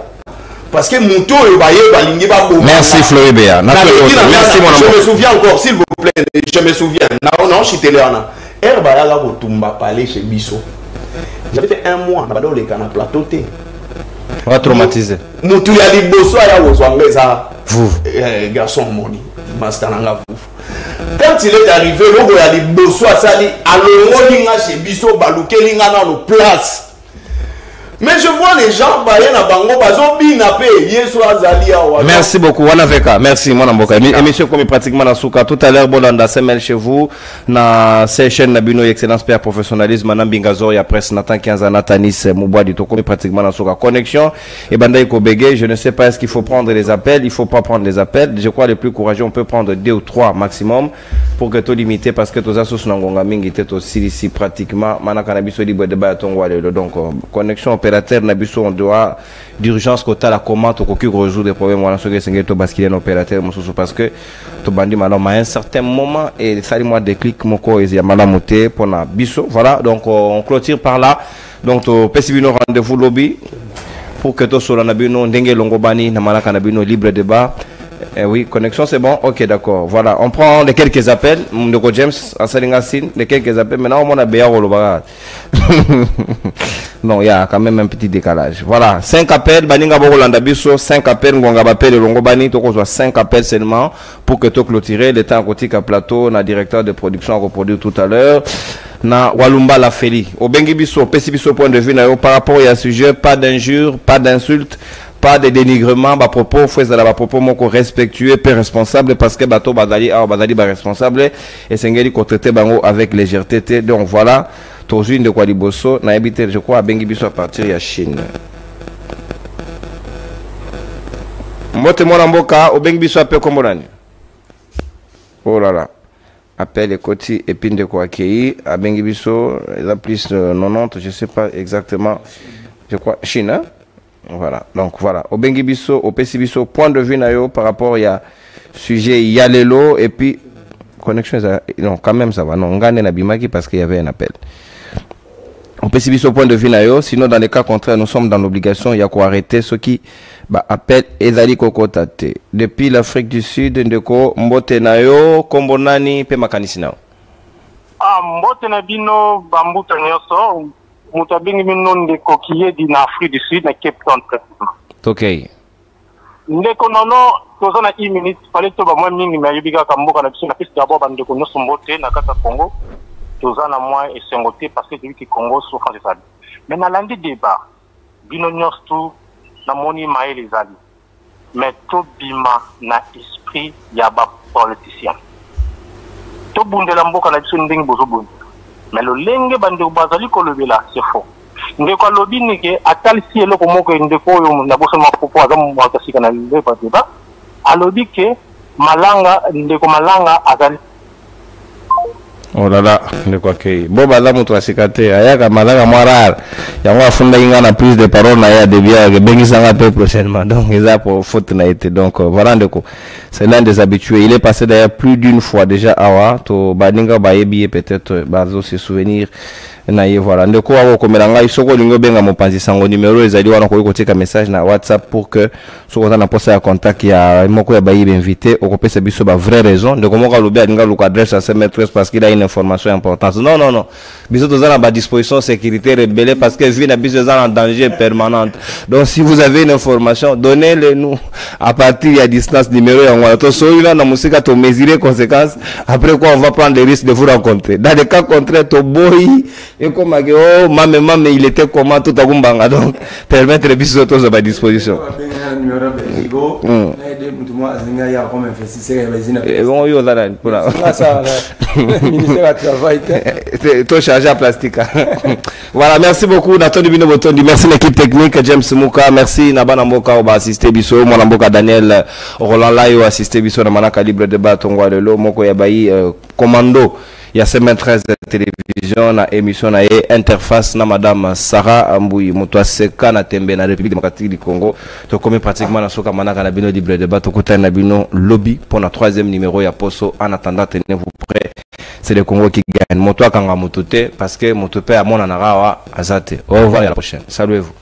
parce que Mouto et Baye Balingi ba bomba. Merci Floribert. Merci mon amour. Je me souviens encore, s'il vous plaît, je me souviens. Non, je suis téléana. Herbaya la Botumba parler chez Bisso. J'avais fait 1 mois, on les canapes plateau. On va traumatiser. Moutou ya li bosso ya wozwangeza. Vous. Garçon moni. Mastananga vous. Quand il est arrivé, le gars a dit bosso à sali, alors on chez Bisso balouke linga dans nos places. Mais je vois les gens bailler na bango bazo binape yeso azali awa. Merci beaucoup Wanaveka. Merci mon amboka. Émission comme pratiquement na souka tout à l'heure bolanda semaine chez vous na ces chaînes na bino excellence père professionnalisme na bingazo ya presse natan 15 ans Natanis Mubwadi to comme pratiquement na souka connexion et bandai ko bégué, je ne sais pas est-ce qu'il faut prendre les appels, il faut pas prendre les appels. Je crois les plus courageux on peut prendre 2 ou 3 maximum pour que to limiter parce que toza sous ngonga mingi te to ici pratiquement manaka na biso libre débat tongwa le donc connexion opérateur nabiso on doit d'urgence quota la commande au qui résoudre des problèmes voilà ce que c'est to basculer opérateur parce que to bandi maintenant à un certain moment et ça moi déclic moko et ya malamoté pour na biso voilà donc on clôture par là donc to pesibino rendez-vous lobby pour que to sur na bino ndenge longobani na malaka na bino libre débat. Oui, connexion c'est bon. Ok, d'accord. Voilà, on prend les quelques appels. Ndoko James, Asalingasin, les quelques appels. Maintenant, on a Béa Rolobaga. Non, il y a quand même un petit décalage. Voilà, 5 appels. Baninga Borolanda Bisso, 5 appels. Ngonga Bapel et Longobani. Toko soit 5 appels seulement pour que tu clôturer. Le temps côté à plateau, na directeur de production à reproduire tout à l'heure. Na Walumba la Feli. Au Bengi Bisso, Pessi Bisso point de vue, par rapport à ce sujet, pas d'injures, pas d'insultes. Pas de dénigrement, à propos, faut à propos, mon respectueux, peu responsable, parce que bateau badali, responsable, et c'est ngeli qu'on traite bango avec légèreté. Donc voilà, toujours de quoi liboso, na habité, je crois, à Bengibiso à partir de la Chine. Mote mon amboka, au Bengibiso à peu comme on. Oh là là. Appel et Koti et Pin de quoi accueilli, à Bengibiso, il a plus de 90, je sais pas exactement, je crois, Chine, hein? Voilà, donc voilà. Au Bengibiso, au Pessibiso, point de vue nayo par rapport à sujet Yalelo et puis connexion, non, quand même ça va. Non, on gagne Nabimaki parce qu'il y avait un appel. Au Pessibiso, point de vue nayo, sinon dans les cas contraires, nous sommes dans l'obligation, il y a quoi arrêter ceux qui appellent Ezali Kokotate. Depuis l'Afrique du Sud, Ndeko, Mbote nayo, Kombonani, Pemakanisi nao. Ah, Mbote nabino, Bambuta nyoso. Mutabingi minon de coquillé din Afrique du Sud na Cape Town pratiquement. OK. Ndeko nono toza na 1 minute fallait to ba moi mingi ma yibika kamboka na biso na piste d'abord bande ko noso mbote na kata Congo. Toza na moi et sengoté parce que depuis que Congo souffre de ça. Mais na lundi débat bino nyostu na moni maël ezali. Mais to bima na esprit ya ba politicien. To bundela mboka na biso ndingi bozo bunde. Mais le lenge bande bazali ko lobela c'est faux. Ndeko lobi nike atali si eloko moko ndeko yo na boso mapopo azamu watasika na libe pa débat. Alobi ke malanga ndeko malanga azali. Oh là là, ndeko akei. Bo bazamu to asikate ayaka malanga moral. Yango afunda inga na prise de parole na ya debia ke bengisanga peu prochainement. Donc ils a pour faute na été. Donc voilà ndeko. C'est l'un des habitués. Il est passé d'ailleurs plus d'une fois déjà awa to baninga bayebi peut-être bazo se souvenir na ye voilà ndeko wa komelanga isoko lingo benga mopanzi sango numéro ezali wana ko koteka message na WhatsApp pour que soko na posa ya contact ya moko ya bayebi invité okopesa biso ba vraie raison ndeko moko lobi alinga luka adresse à sa maîtresse parce qu'il a une information importante. Non biso toza na ba disposition sécurité rebelle parce que vie na biso za en danger permanente. Donc si vous avez une information donnez-le nous à partir de distance numéro ya ngwa to so ila na musika to mesurer conséquences après quoi on va prendre le risque de vous rencontrer. Dans le cas contraire to boy et comme oh maman il était comment tout à Gumbanga donc permettre les bisos à ma disposition. Tout chargé à plastique. Voilà, merci beaucoup Nathalie Bino Botondi, merci l'équipe technique James Mouka, merci Nabana Mboka au assisté biso, mon Mboka Daniel Roland Layo assisté biso na manaka libre débat tongwa lelo moko ya bayi commando. Il y a semaine 13 de télévision na émission na interface na madame Sarah Amboui moto seka na tembe na République démocratique du Congo to comme pratiquement na soka manaka na bino libre débat to kota na bino lobby pour la 3e numéro ya poso en attendant tenez-vous prêts, c'est le Congo qui gagne moto akanga motote parce que moto pe amona na rawa azate. Au revoir et à la prochaine, saluez-vous.